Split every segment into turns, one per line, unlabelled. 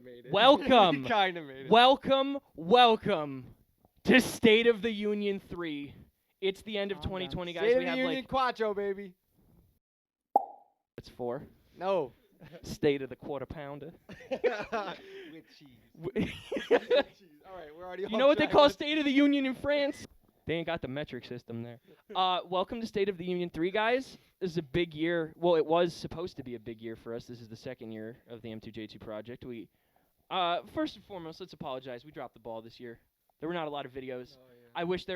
made it.
Welcome.
We kind of made it.
Welcome to State of the Union 3. It's the end of 2020, guys.
State
We
of
have
the Union Quattro, baby.
it's 4.
No.
State of the Quarter Pounder.
With cheese. All right, we're already.
You know what they call State of the Union in France? They ain't got the metric system there. Welcome to State of the Union 3, guys. This is a big year. Well, it was supposed to be a big year for us. This is the second year of the M2J2 project. We, first and foremost, let's apologize. We dropped the ball this year. There were not a lot of videos.
Oh, yeah.
I wish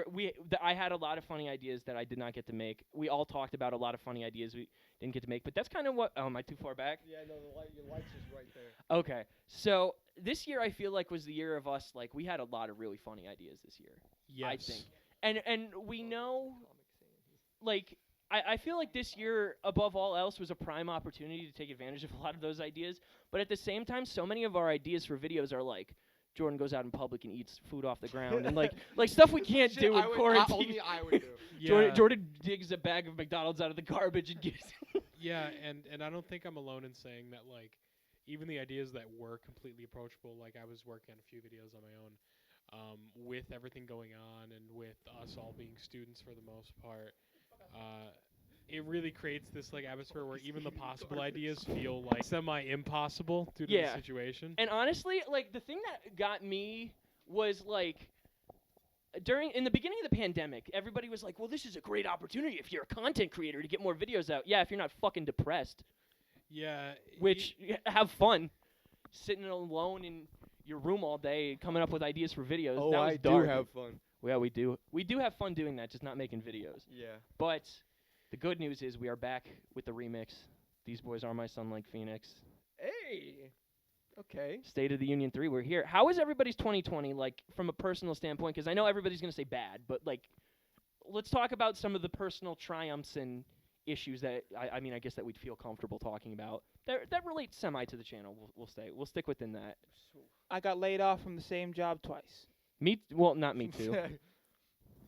I had a lot of funny ideas that I did not get to make. We all talked about a lot of funny ideas we didn't get to make, but that's kind of what. Oh, am I too far back?
Yeah, no, your light's just right there.
Okay, so this year I feel like was the year of us. Like we had a lot of really funny ideas this year.
Yes.
I think, and we know, like I feel like this year above all else was a prime opportunity to take advantage of a lot of those ideas. But at the same time, so many of our ideas for videos are like. Jordan goes out in public and eats food off the ground and like stuff we can't do in quarantine.
Only I would do.
Yeah.
Jordan digs a bag of McDonald's out of the garbage and gives.
Yeah, and I don't think I'm alone in saying that, like, even the ideas that were completely approachable, like I was working on a few videos on my own, with everything going on and with us all being students for the most part, it really creates this like atmosphere where even the possible ideas feel like semi-impossible due to the situation.
And honestly, like the thing that got me was like in the beginning of the pandemic, everybody was like, "Well, this is a great opportunity if you're a content creator to get more videos out." Yeah, if you're not fucking depressed.
Yeah.
Which have fun, sitting alone in your room all day, coming up with ideas for videos.
Oh,
that was
I
dark.
do have fun.
Yeah, we do. We do have fun doing that, just not making videos.
Yeah.
But the good news is we are back with the remix. These boys are my son like Phoenix.
Hey. Okay.
State of the Union 3, we're here. How is everybody's 2020, like, from a personal standpoint? Because I know everybody's going to say bad, but, like, let's talk about some of the personal triumphs and issues that, I mean, I guess that we'd feel comfortable talking about. That relates semi to the channel, we'll stick within that.
I got laid off from the same job twice.
Well, not me too.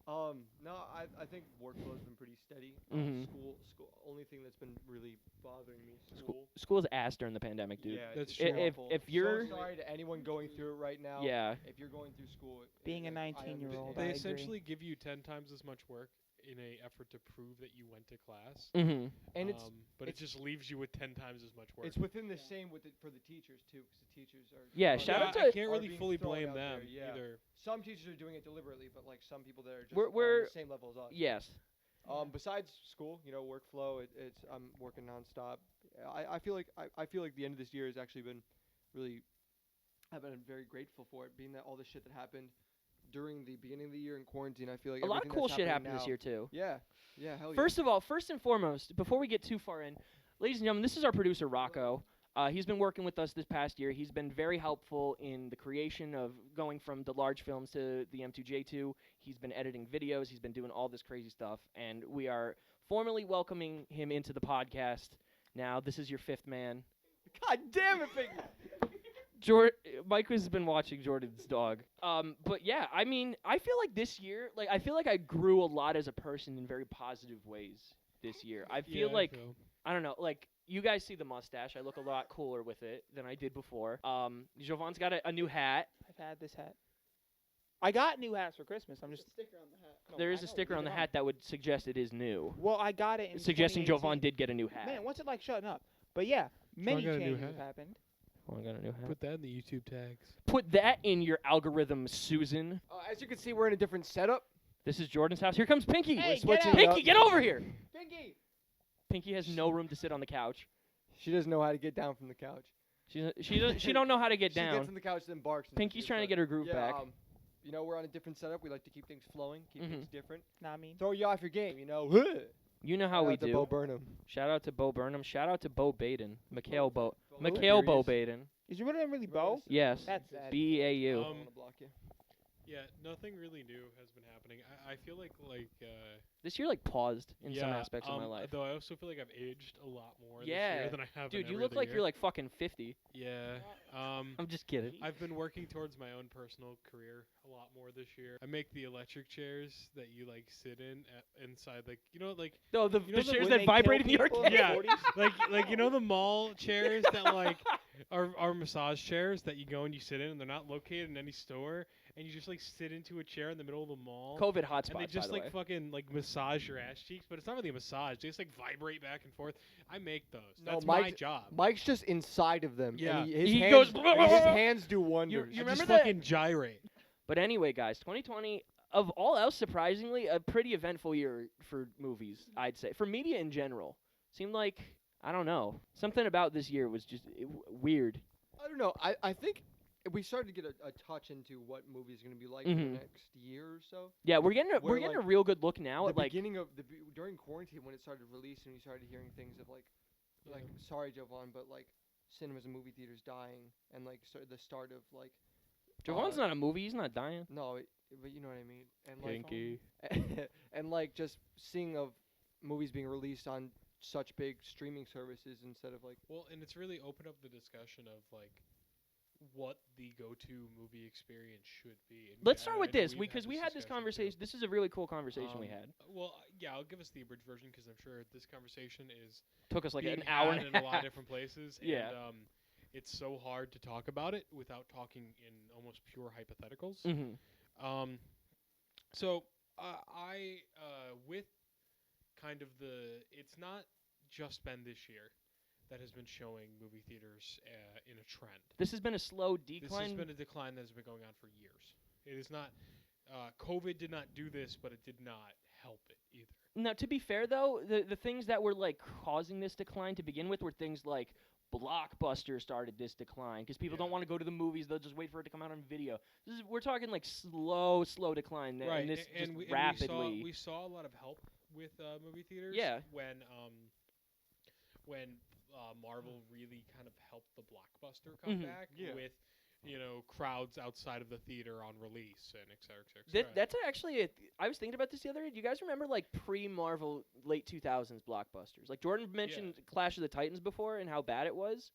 No, I think workflow's been pretty steady.
Mhm.
School. Only thing that's been really bothering me is school.
School's ass during the pandemic, dude.
Yeah,
That's
it's
true.
awful.
If you're-
so sorry to anyone going through it right now.
Yeah.
If you're going through school,
Being a
I
19-year-old,
They
I
understand.
agree.
essentially give you 10 times as much work in a effort to prove that you went to class.
Mm-hmm.
And it's
but it just leaves you with 10 times as much work.
it's within the same with for the teachers too, because the teachers are.
Yeah,
are-
shout out
I
to-
can't
are
really
being
fully
thrown
blame
out
them
there, yeah.
either.
Some teachers are doing it deliberately, but like some people that are just
We're
on the same level as us.
Yes.
Besides school, workflow, it's I'm working nonstop. I feel like the end of this year has actually been really. I've been very grateful for it, being that all the shit that happened during the beginning of the year in quarantine. I feel like
A lot of
everything
cool
that's
shit
happening
happened this
now-
year, too.
Yeah, hell yeah.
First and foremost, before we get too far in, ladies and gentlemen, this is our producer, Rocco. He's been working with us this past year. He's been very helpful in the creation of going from the large films to the M2J2. He's been editing videos. He's been doing all this crazy stuff. And we are formally welcoming him into the podcast now. This is your fifth man.
God damn it, Big.
Mike has been watching Jordan's dog. But yeah, I mean, I feel like this year, like I feel like I grew a lot as a person in very positive ways this year. I feel like I don't know, like you guys see the mustache. I look a lot cooler with it than I did before. Jovan's got a new hat.
I've had this hat. I got new hats for Christmas. I'm just
Sticker on the hat.
There is a sticker on the hat that would suggest it is new.
Well, I got it in
Suggesting
2018.
Jovan did get a new hat.
Man, what's it like shutting up? But yeah, many
got a new
changes have
hat.
happened.
Oh, I got a new hat.
Put that in the YouTube tags.
Put that in your algorithm, Susan.
As you can see, we're in a different setup.
This is Jordan's house. Here comes Pinky.
Hey,
We're
get
switching
out.
it up.
Pinky, get over here.
Pinky.
Pinky has no room to sit on the couch.
She doesn't know how to get down from the couch.
She don't know how to get
She gets
down.
on the couch then barks. and
Pinky's
gets
trying to
up.
get her groove
Yeah,
back.
We're on a different setup. We like to keep things flowing, keep
Mhm.
things different.
Nah, I mean,
Throw you off your game,
You know how
Shout
we
out to
do.
Bo Burnham.
Shout out to Bo Burnham. Shout out to Bo Baden. Mikhail Bo.
Bo-
Mikhail
There he
Bo
is.
Baden.
is your name really Bo?
Yes.
That's sad.
B-A-U.
I don't wanna block you.
Yeah, nothing really new has been happening. I feel like
This year like paused in some
yeah,
aspects of my life.
though I also feel like I've aged a lot more this
Yeah.
year than I have.
Dude,
in
you
every
look
other
like
year.
you're like fucking 50.
Yeah.
I'm just kidding.
I've been working towards my own personal career a lot more this year. I make the electric chairs that you like sit in inside, like like
No, the
you know the
chairs
When
that
they
vibrate in
kill
the
people
arcade.
in the
Yeah.
40s?
like the mall chairs that like are massage chairs that you go and you sit in, and they're not located in any store, and you just like sit into a chair in the middle of the mall.
COVID
And
hotspots,
they just
by the
like
way.
fucking like massage your ass cheeks, but it's not really a massage. They just like vibrate back and forth. I make those.
No,
That's my
Mike's-
job.
Mike's just inside of them.
Yeah.
And his
He
hands,
goes,
his hands do wonders.
you
I just
remember that-
fucking gyrate.
But anyway, guys, 2020, of all else, surprisingly, a pretty eventful year for movies, I'd say. For media in general. Seemed like, I don't know, something about this year was just weird.
I don't know. I think we started to get a touch into what movies are going to be like in
Mhm.
the next year or so.
Yeah, we're getting
Where,
a
like,
real good look now
the
at like
beginning of during quarantine when it started to release and we started hearing things of like sorry Jovan, but like cinemas and movie theaters dying and like the start of like
Javon's not a movie, he's not dying.
no, but you know what I mean. And like
Pinky.
and like just seeing of movies being released on such big streaming services instead of like
Well, and it's really opened up the discussion of like what the go-to movie experience should be. And
Let's
I
start
know-
with
I know
this
we've
because we had this
discussion too.
conversation. This is a really cool conversation we
Um,
had.
Well, yeah, I'll give us the abridged version because I'm sure this conversation is
Took us like
being
an hour
had
and
in a lot
half.
of different places.
Yeah.
And it's so hard to talk about it without talking in almost pure hypotheticals.
Mm-hmm.
So I with kind of it's not just been this year that has been showing movie theaters in a trend.
This has been a slow
This has
decline.
been a decline that has been going on for years. It is not. COVID did not do this, but it did not help it either.
Now, to be fair though, the things that were like causing this decline to begin with were things like Blockbuster started this decline because people don't
Yeah.
want to go to the movies; they'll just wait for it to come out on video. We're talking like slow decline.
Right,
And this
and
just
we
rapidly.
we saw a lot of help with movie theaters.
Yeah.
When Marvel really kind of helped the Blockbuster come
Mhm.
back
Yeah.
with crowds outside of the theater on release and et cetera, et cetera, et cetera.
That's actually I was thinking about this the other day. Do you guys remember like pre-Marvel late 2000s blockbusters? Like Jordan mentioned Clash of the Titans before and how bad it was.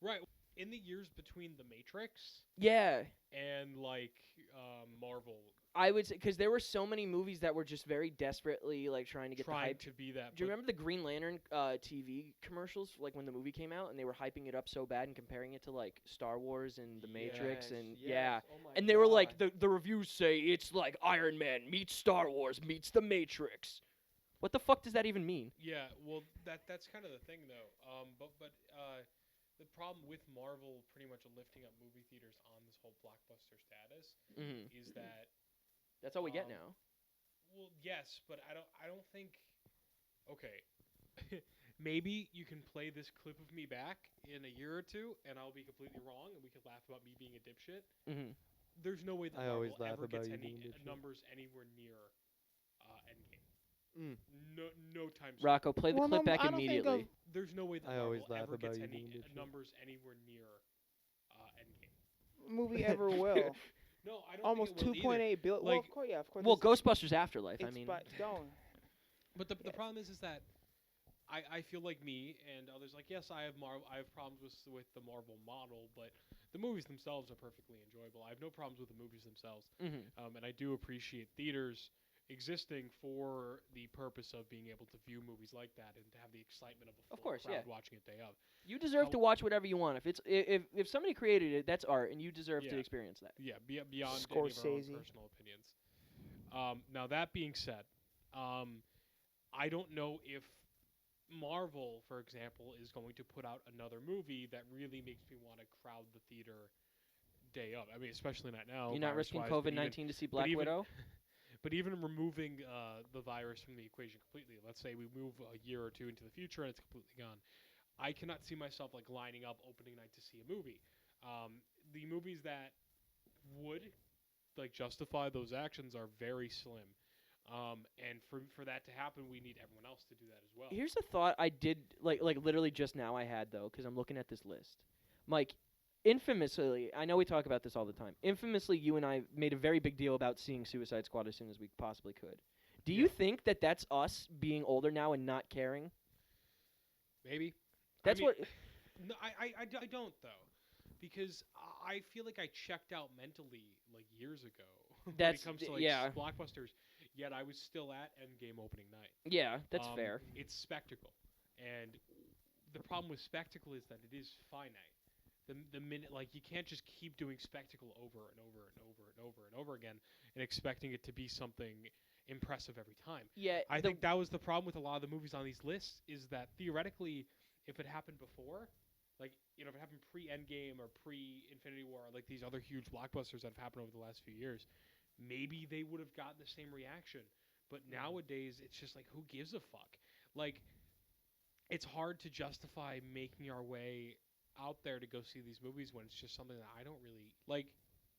Right. In the years between The Matrix
Yeah.
and like Marvel
I would say because there were so many movies that were just very desperately like trying to get the
trying
hype.
to be that.
Do you
but-
remember the Green Lantern TV commercials, like when the movie came out, and they were hyping it up so bad and comparing it to like Star Wars and The Matrix, and yeah,
Oh my
and they were like
God.
the reviews say it's like Iron Man meets Star Wars meets The Matrix. What the fuck does that even mean?
Yeah, well, that's kind of the thing though. But the problem with Marvel pretty much lifting up movie theaters on this whole blockbuster status
Mm-hmm.
is that
That's all we get
Um,
now.
well, yes, but I don't think. Okay, maybe you can play this clip of me back in a year or two, and I'll be completely wrong, and we can laugh about me being a dipshit.
Mm-hmm.
There's no way that
I always
Marvel
laugh
ever gets
about you
any
being a dipshit.
numbers anywhere near Endgame.
Mm.
No time soon.
Rocco, play the
Well,
clip back
I don't think
immediately.
There's no way that
I always
Marvel
laugh
ever
about
gets
you
any
being a dipshit.
numbers anywhere near Endgame.
Movie ever will.
No, I don't
Almost
think it will either.
2.8 billion. Well,
Like-
of course, yeah, of course.
Well,
it's-
Ghostbusters Afterlife. I
it's
mean,
but going.
But the
Yes.
problem is that I feel like me and others like yes I have problems with the Marvel model, but the movies themselves are perfectly enjoyable. I have no problems with the movies themselves,
mm-hmm.
and I do appreciate theaters existing for the purpose of being able to view movies like that and to have the excitement of a full
course,
crowd
yeah.
watching it day of.
You deserve to
How-
watch whatever you want. If somebody created it, that's art, and you deserve to
Yeah.
experience that.
Yeah, beyond any of our own
Scorsese.
personal opinions. Now that being said, I don't know if Marvel, for example, is going to put out another movie that really makes me want to crowd the theater day of. I mean, especially not now.
You're not risking
virus-wise, but
COVID-19 to see Black
even-
Widow.
But even removing the virus from the equation completely, let's say we move a year or two into the future and it's completely gone, I cannot see myself like lining up opening night to see a movie. The movies that would like justify those actions are very slim. And for that to happen, we need everyone else to do that as well.
Here's a thought I did like literally just now I had though, because I'm looking at this list. Mike, infamously, I know we talk about this all the time. Infamously, you and I made a very big deal about seeing Suicide Squad as soon as we possibly could. Do you
Yeah.
think that that's us being older now and not caring?
Maybe.
That's
I mean,
what.
No, I don't though, because I feel like I checked out mentally like years ago when
That's-
it comes to like
yeah.
blockbusters. Yet I was still at Endgame opening night.
Yeah, that's
Um,
fair.
It's spectacle, and the problem with spectacle is that it is finite. The minute, like, you can't just keep doing spectacle over and over and over and over and over again and expecting it to be something impressive every time.
Yeah,
I think that was the problem with a lot of the movies on these lists, is that theoretically, if it happened before, like, if it happened pre-Endgame or pre-Infinity War, like these other huge blockbusters that have happened over the last few years, maybe they would have gotten the same reaction. But nowadays, it's just like, who gives a fuck? Like, it's hard to justify making our way out there to go see these movies when it's just something that I don't really like.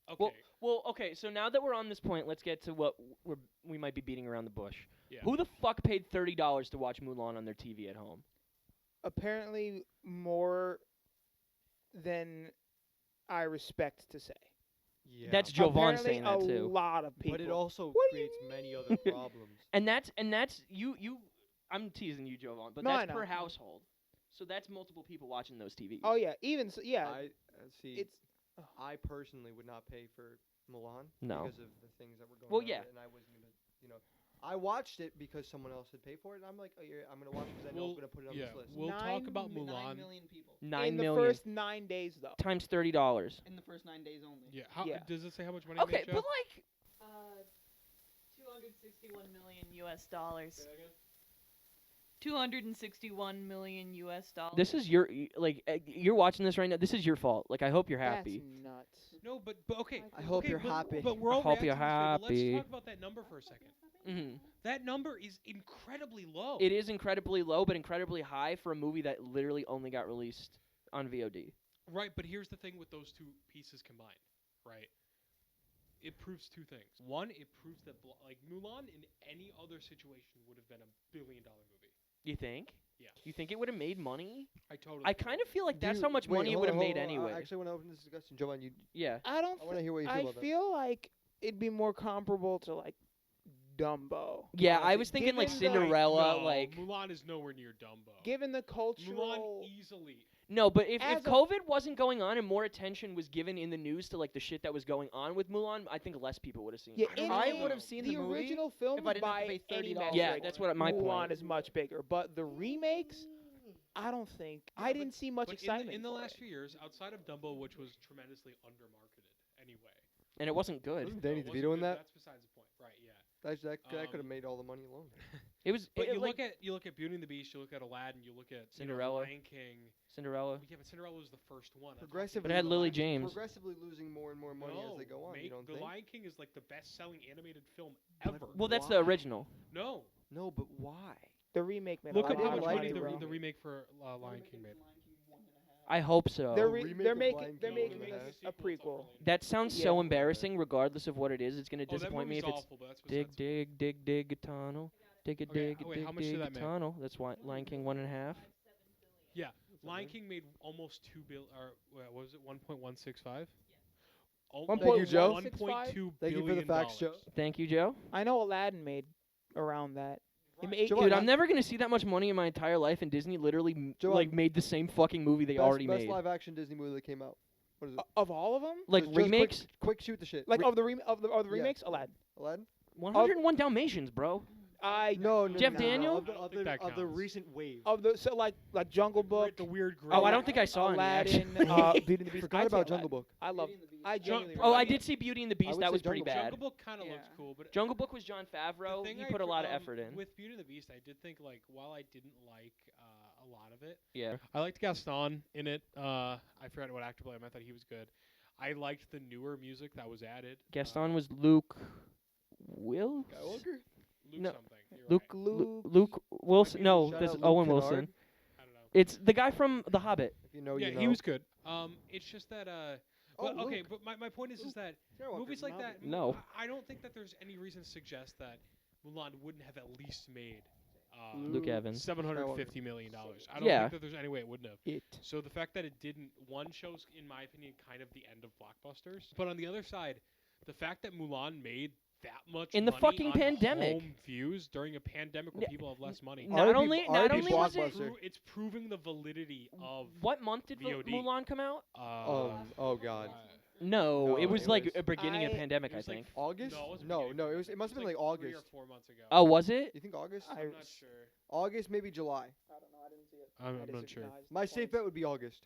Okay,
Well, okay. So now that we're on this point, let's get to what we might be beating around the bush.
yeah.
Who the fuck paid $30 to watch Mulan on their TV at home?
Apparently more than I respect to say.
Yeah.
That's Jovan
Apparently
saying that
a
too.
lot of people.
But it also
What do you
creates many
mean?
other problems.
And that's you. I'm teasing you, Jovan, but
No, I
that's
know.
per household. So that's multiple people watching those TVs.
Oh yeah, even so, yeah.
I see.
It's
I personally would not pay for Milan
No.
because of the things that were going
Well,
on.
yeah.
And I wasn't gonna, I watched it because someone else had paid for it, and I'm like, oh, yeah, I'm gonna watch it because I know I'm gonna put it on
yeah,
this list.
we'll talk
Nine
about
mi-
9
Mulan.
million people
9
in the
million
first 9 days though.
times $30.
in the first 9 days only.
Yeah,
Yeah.
does it say how much money?
Okay,
they made,
but
Jeff?
like,
261 million US dollars. 261 million US dollars.
this is your you're watching this right now. This is your fault. Like, I hope you're
That's
happy.
nuts.
No, but okay.
I hope
okay,
you're
but,
happy.
But we're
I
all
hope you're
reacting this way, but
happy.
let's talk about that number for a second.
Mm-hmm.
That number is incredibly low.
It is incredibly low, but incredibly high for a movie that literally only got released on VOD.
Right, but here's the thing with those two pieces combined, right? It proves two things. One, it proves that like Mulan in any other situation would have been $1 billion movie.
You think?
Yeah.
You think it would have made money?
I totally.
I kind of feel like
Do
that's
you-
how much
wait,
money it
hold
would have
on,
made
hold on.
anyway.
I actually want to open this discussion, Jovan.
Yeah.
I don't.
I want to hear what you feel
I
about that.
feel like it'd be more comparable to like Dumbo.
Yeah, I
honestly.
was thinking like
Given the-
Cinderella,
no,
like
Mulan is nowhere near Dumbo.
Given the
Mulan
cultural.
easily.
no, but if
As a-
COVID wasn't going on and more attention was given in the news to like the shit that was going on with Mulan, I think less people would have seen
Yeah,
it.
in
I
the-
would have seen
the
the movie
original film
if I didn't have to
by
pay
any
$30
metric.
Yeah, that's what my
Mulan
point.
is much bigger, but the remakes, I don't think.
Yeah,
I
but-
didn't see much
But
excitement
in the
for
last
it.
few years, outside of Dumbo, which was tremendously undermarketed anyway.
And it wasn't good.
Wasn't Danny
No, it
DeVito in
wasn't good,
that?
That's besides the point, right? Yeah.
That could have
Um,
made all the money alone.
It was
But
it,
you
like
look at Beauty and the Beast, you look at Aladdin, you look at
Cinderella.
Lion King.
Cinderella.
Yeah, but Cinderella was the first one. I'm talking
Progressively,
But it had
about
Lily
Lion King.
James.
progressively losing more and more money as they go on. You don't
The
think?
Lion King is like the best-selling animated film
But-
ever.
Well, that's the
Why?
original.
No,
No, but why?
The remake made
look
a
up
lot
how
of
much
money,
money
bro.
the remake for Lion King made.
I hope so.
They're,
A
re-
remake
they're
of
making
Lion
they're
King
making
and a
a,
half?
a
Sequel, it's
prequel.
unrelated.
That sounds
Yeah.
so embarrassing, regardless of what it is. It's gonna
Oh, that
disappoint me
movie's
if it's
awful, but that's
dig,
besides the point.
dig a tunnel, dig a
Okay,
dig,
wait, how
dig,
much did
dig a
that make?
tunnel. That's why Lion King 1.5.
Yeah, Lion King made almost 2 billion. Or what was it 1.165?
One
Thank you, Joe.
1.2
Thank you for the
billion
facts, Joe.
dollars.
Thank you, Joe.
I know Aladdin made around that. He
Right.
made,
Joe,
Dude,
I-
I'm never gonna see that much money in my entire life, and Disney literally
Joe,
like
I'm-
made the same fucking movie they already
best
made.
live action Disney movie that came out. What is it?
of all of them,
Like
Just quick-
remakes,
Quick, shoot the shit.
like
Re-
of the
Yeah.
remakes, Aladdin.
Aladdin?
101 Dalmatians, bro.
No,
Jeff
no,
Daniel?
Of the,
I don't
of
think
the,
that
of the
counts.
recent wave.
Of the so like Jungle Book.
The weird gray.
Oh, I don't think I saw any,
Aladdin,
actually.
Beauty and the Beast.
Forgot
I'd say
about Jungle
Aladdin.
Book.
I love.
Beauty and the Beast.
I
Jun-
genuinely.
Oh, I
like
did see Beauty and the Beast.
would
That
say
was pretty
Jungle
bad.
Jungle Book kind of
Yeah.
looks cool, but
Jungle Book was Jon
the
Favreau.
thing
He
I
put a lot of
um,
effort in.
With Beauty and the Beast, I did think like while I didn't like a lot of it,
Yeah.
I liked Gaston in it. I forgot what actor played him. I thought he was good. I liked the newer music that was added.
Gaston was Luke Wilson.
Skywalker?
Luke
no,
something. You're
Luke
right.
Luke Wilson.
Maybe
No,
shout
this
out
is
Luke
Owen
Kennard.
Wilson.
I don't know.
It's the guy from The Hobbit.
If you know,
yeah,
you know.
he was good. It's just that
Oh,
but okay,
Luke.
but my point is that
Skywalker's
movies like that.
No.
I don't think that there's any reason to suggest that Mulan wouldn't have at least made
Luke Evans.
$750 million. I don't
Yeah.
think that there's any way it wouldn't have.
It.
So the fact that it didn't, one shows, in my opinion, kind of the end of blockbusters. But on the other side, the fact that Mulan made that much
In the
money
fucking
on
pandemic.
home views during a pandemic where
N-
people have less money.
Not
RP
only was it.
Blockbuster.
It's proving the validity of
What month did
VOD.
Mulan come out?
Oh God.
No,
No,
it was
it
like
was-
a beginning of
I-
pandemic,
it
I
was like
think.
August?
No, it wasn't
No,
beginning
no.
of
It was. It must have been like
3
August.
or 4 months ago.
Oh, was it?
You think August?
I'm not sure.
August, maybe July.
I don't know. I didn't see it.
I'm not sure.
My safe bet would be August.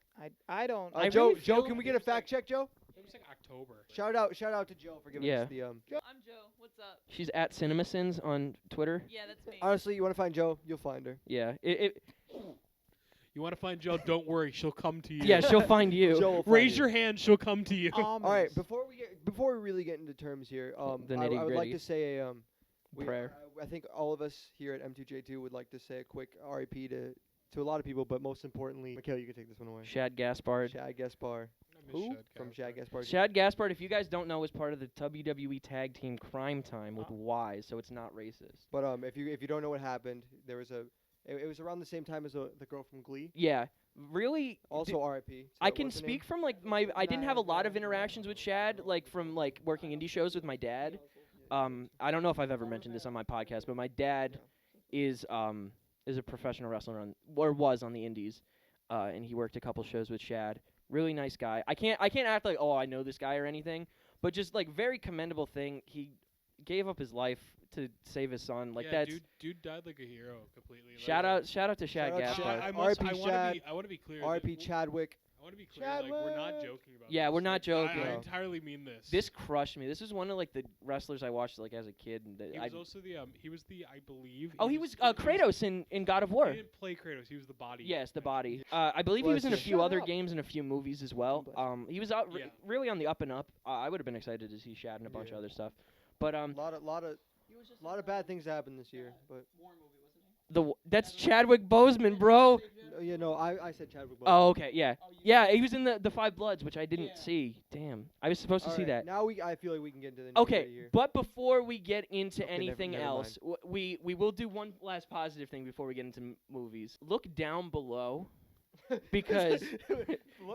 I don't.
I
Joe,
really
Joe,
feel
can we
like
get
it
a
was like-
fact check, Joe?
It was like October.
Shout out to Joe for giving
Yeah.
us the
I'm Joe. What's up?
She's at CinemaSins on Twitter.
Yeah, that's me.
Honestly, you want to find Joe, you'll find her.
Yeah.
You want to find Joe? Don't worry, she'll come to you.
Yeah, she'll find you.
Joe will find
Raise
you.
your hand, she'll come to you.
All right, before we really get into terms here,
The
I would like
nitty-gritty.
to say a
Prayer.
I think all of us here at M2J2 would like to say a quick RIP to a lot of people, but most importantly, Mikhail, you can take this one away.
Shad Gaspard.
Shad Gaspar.
I miss
Who?
Shad
From
Gaspard.
Shad Gaspar.
Shad Gaspard, if you guys don't know, is part of the WWE Tag Team Crime Time with Y, so it's not racist.
But if you don't know what happened, there was it was around the same time as the girl from Glee.
Yeah, really.
Also RIP. to
I
that-
can
what's her
speak
name?
from like I didn't have a lot of interactions with Shad, like from like working indie shows with my dad. I don't know if I've ever mentioned this on my podcast, but my dad is a professional wrestler or was on the indies, and he worked a couple shows with Shad. Really nice guy. I can't act like, oh, I know this guy or anything, but just like very commendable thing. He gave up his life to save his son. Like
yeah,
that's
dude died like a hero completely. Like,
shout out to Shad
Shout out to
Gaspard.
Shad.
I want
RIP
to
Shad.
be. I want to be clear.
RIP
that-
Chadwick.
I want to be clear. Like we're not
Chadwick.
joking about.
Yeah,
this.
we're not
Like,
joking.
I
No.
entirely mean this.
This crushed me. This is one of like the wrestlers I watched like as a kid. And that
He
I
was also the He was the I believe.
he was Kratos in God of War.
He didn't play Kratos. He was the body.
Yes, the
actually.
body. I believe he was in a
Bless
few
you.
other
Shut up.
games and a few movies as well.
Bless
He was out
Yeah.
really on the up and up. I would have been excited to see Shad and a bunch of
Yeah.
other stuff. But
lot of bad things happened this year, but
that's Chadwick Boseman, bro.
you know, I said Chadwick.
Oh, okay, yeah, yeah. He was in the Five Bloods, which I didn't see. Damn, I was supposed to see that.
Now I feel like we can get into the
Okay,
nitty-gritty here.
but before we get into
Okay,
anything
never
else, we will do one last positive thing before we get into movies. Look down below because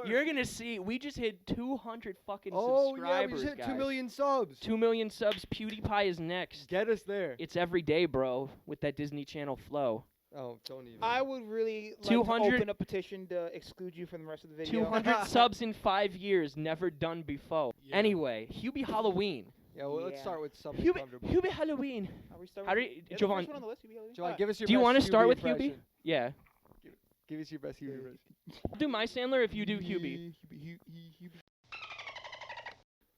you're gonna see we just hit 200 fucking
oh yeah, we
subscribers,
just hit
guys.
2 million subs.
2 million subs. PewDiePie is next.
Get us there.
It's every day, bro, with that Disney Channel flow.
Oh, don't even.
I would really like to
200
open a petition to exclude you from the rest of the video.
200 subs in 5 years, never done before.
Yeah.
Anyway, Hubie Halloween.
Yeah, well, let's
Yeah.
start with something
Hubie,
comfortable.
Hubie Halloween.
Are we starting
How do
with-
you,
yeah, the
Jovan?
first one on the list, you be able to-
Jovan, give us your
Do you
best
want to start
Hubie
with Hubie?
impression.
Yeah.
Give us your best Hubie impression.
I'll do my Sandler if you do Hubie.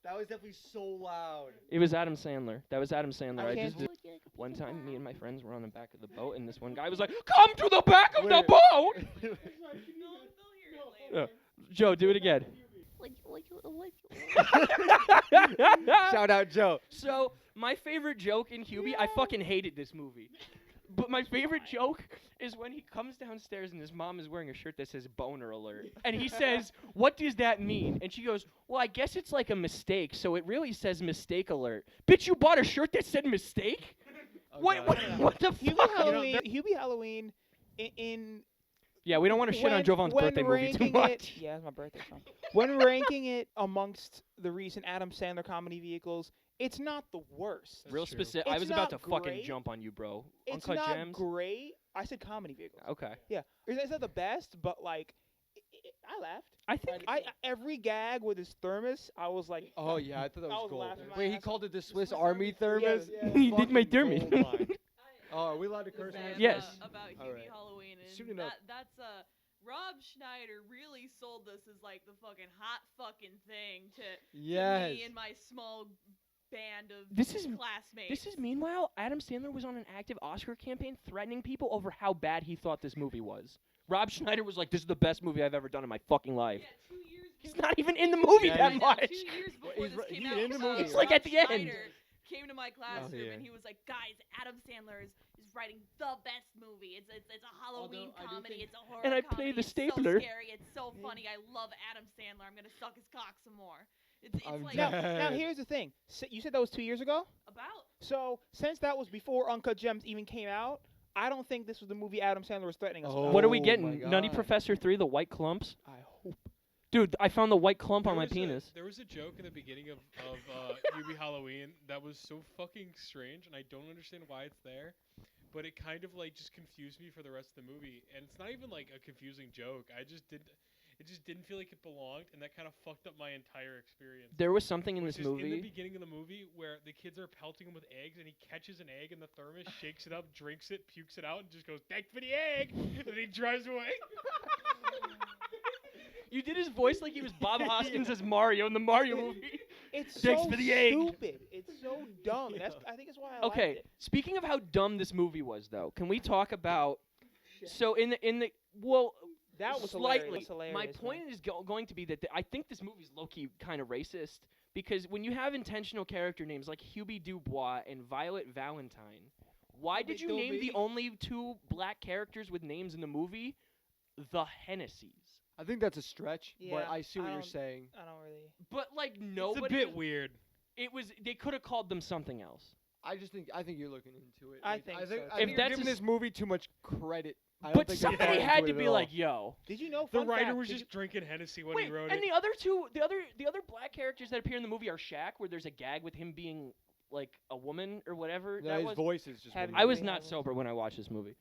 That was definitely so loud.
It was Adam Sandler. That was Adam Sandler.
I
I
can't
just did. One time, me and my friends were on the back of the boat, and this one guy was like, "Come to the back of the
Wait.
boat."
No, they'll hear it later.
Joe, do it again.
Shout out Joe.
So my favorite joke in Hubie, I fucking hated this movie. But my favorite joke is when he comes downstairs and his mom is wearing a shirt that says boner alert. And he says, "What does that mean?" And she goes, "Well, I guess it's like a mistake, so it really says mistake alert." Bitch, you bought a shirt that said mistake?
Oh,
What,
God.
what the
Hubie
fuck?
Halloween. Hubie Halloween. In
Yeah, we don't want to shit on Jovan's
when
birthday movie too
ranking
much.
It, yeah, it's my birthday song. When ranking it amongst the recent Adam Sandler comedy vehicles, it's not the worst.
That's
Real
true.
specific. I
It's
was about to
not
fucking
great.
jump on you, bro.
It's
Uncut
not
Gems.
great. I said comedy vehicles.
Okay.
Yeah, it's not the best, but like, I laughed.
I think
Every gag with his thermos, I was like,
Oh yeah, I thought that
I
was
was
gold.
laughing my
Wait, he
ass
called
off.
it the Swiss Army thermos.
Yeah.
He did my
Fucking
thermos.
gold mine. Oh, are we allowed to
The
curse?
best,
on this?
Yes.
About
All
Hubie
right.
Halloween is
Soon enough.
that's Rob Schneider really sold this as like the fucking hot fucking thing to
Yes.
me and my small band of
This is-
classmates.
This is meanwhile, Adam Sandler was on an active Oscar campaign threatening people over how bad he thought this movie was. Rob Schneider was like, "This is the best movie I've ever done in my fucking life."
Yeah, 2 years.
He's not even in the movie
Yeah,
that
he's-
much.
2 years before
He's
this
ri-
came
he's
out,
in the movie.
It's like
Rob
at the end.
Schneider came to my classroom
yeah.
and he was like, "Guys, Adam Sandler is writing the best movie. It's a Halloween
I do
comedy.
think-
It's a horror
And I
comedy.
play the
It's
stapler."
so scary. It's so funny. I love Adam Sandler. I'm gonna suck his cock some more." It's
I'm
like
now,
dead.
now here's the thing. You said that was 2 years ago.
about
So since that was before Uncut Gems even came out, I don't think this was the movie Adam Sandler was threatening us
Oh.
about.
What are we
my
getting? Nutty
God.
Professor 3, the white clumps?
I hope.
Dude, I found the white clump
There
on my
was
penis.
There was a joke in the beginning of Hubie Halloween that was so fucking strange, and I don't understand why it's there. But it kind of like just confused me for the rest of the movie, and it's not even like a confusing joke. It just didn't feel like it belonged, and that kind of fucked up my entire experience.
There was something in
Which
this
is in the
movie.
beginning of the movie where the kids are pelting him with eggs, and he catches an egg in the thermos, shakes it up, drinks it, pukes it out, and just goes, "Thanks for the egg," and then he drives away.
You did his voice like he was Bob Hoskins as Mario in the Mario movie.
It's
Thanks
so
for the egg.
stupid. It's so dumb. And I think that's why I liked
Okay,
it.
speaking of how dumb this movie was, though, can we talk about? So in the well,
That was
slightly.
hilarious.
My point is going to be that I think this movie's low key kind of racist because when you have intentional character names like Hubie Dubois and Violet Valentine, why did you
they'll
name the
be-
only two black characters with names in the movie the Hennessy's?
I think that's a stretch,
Yeah,
but I see what
I
you're
don't-
saying.
I don't really.
But like
It's a
nobody.
bit weird.
It was. They could have called them something else.
I think you're looking into it.
I
Like,
think
I
so,
think,
too.
I
If
think
that's
you're giving
a
this movie too much credit. I don't
But
think you're
somebody
buying
had
into
to
it
be
at
like,
all.
"Yo."
Did you know?
The
fun
writer
fact,
was
did
just drinking Hennessy when
Wait,
he wrote
and
it.
the other two, the other black characters that appear in the movie are Shaq, where there's a gag with him being like a woman or whatever.
No,
that
his
was.
voice is just.
Having
what
I
it
was
is.
not sober when I watched this movie.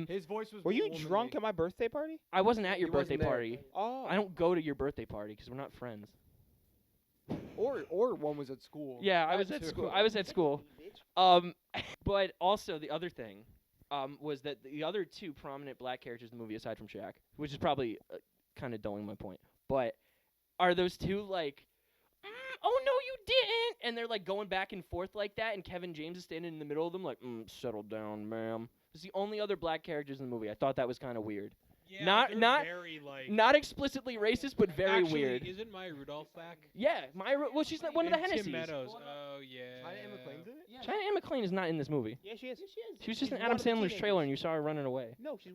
His voice was.
Were you
womanly.
drunk at my birthday party?
I wasn't at your
He wasn't
birthday
there.
party.
Oh.
I don't go to your birthday party because we're not friends.
Or one was at school.
Yeah, I
That
was at
too.
school. I was at school. But also the other thing, was that the other two prominent black characters in the movie, aside from Shaq, which is probably kind of dulling my point, but are those two like, oh no, you didn't, and they're like going back and forth like that, and Kevin James is standing in the middle of them like, settle down, ma'am. It's the only other black characters in the movie. I thought that was kind of weird.
Yeah,
not-
they're
not-
very like.
Not explicitly racist, but very
Actually,
weird.
Isn't Maya Rudolph back?
Yeah, Myra. Well, she's not one of the
And
Hennessy's.
Tim Meadows. Oh yeah.
China Anne McClain's in it.
China Anne McClain is not in this movie.
Yeah, she is.
She was just in
She's
Adam
one of the
Sandler's
teenagers.
trailer, and you saw her running away.
No, she's.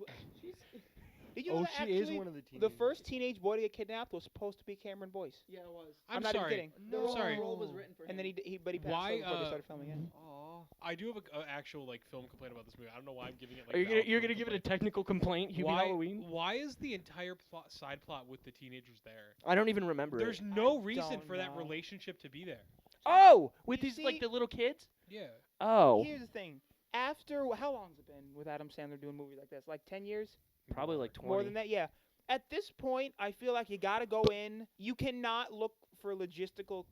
Did you know
Oh,
that
she
actually
is one of the teenagers.
the first teenage boy to get kidnapped was supposed to be Cameron Boyce?
Yeah, it was.
I'm
not
sorry.
even kidding.
The
No.
role,
Sorry.
the role was written for him.
And then but he passed
Why,
away before they
uh,
started filming it.
Aw.
I do have a actual like film complaint about this movie. I don't know why I'm giving it like.
Are you
valid
you're
film
gonna give it a
complaint.
technical complaint, Hubie
why,
Halloween?
Why is the entire side plot with the teenagers there?
I don't even remember
There's
it.
no
I
reason
don't
for that
know.
relationship to be there.
Oh, with
You
these like
see-
the little kids.
Yeah.
Oh,
Here's the thing. After how long's it been with Adam Sandler doing movies like this? Like 10 years?
probably like 20.
More than that, yeah. At this point, I feel like you gotta go in. You cannot look for logistical,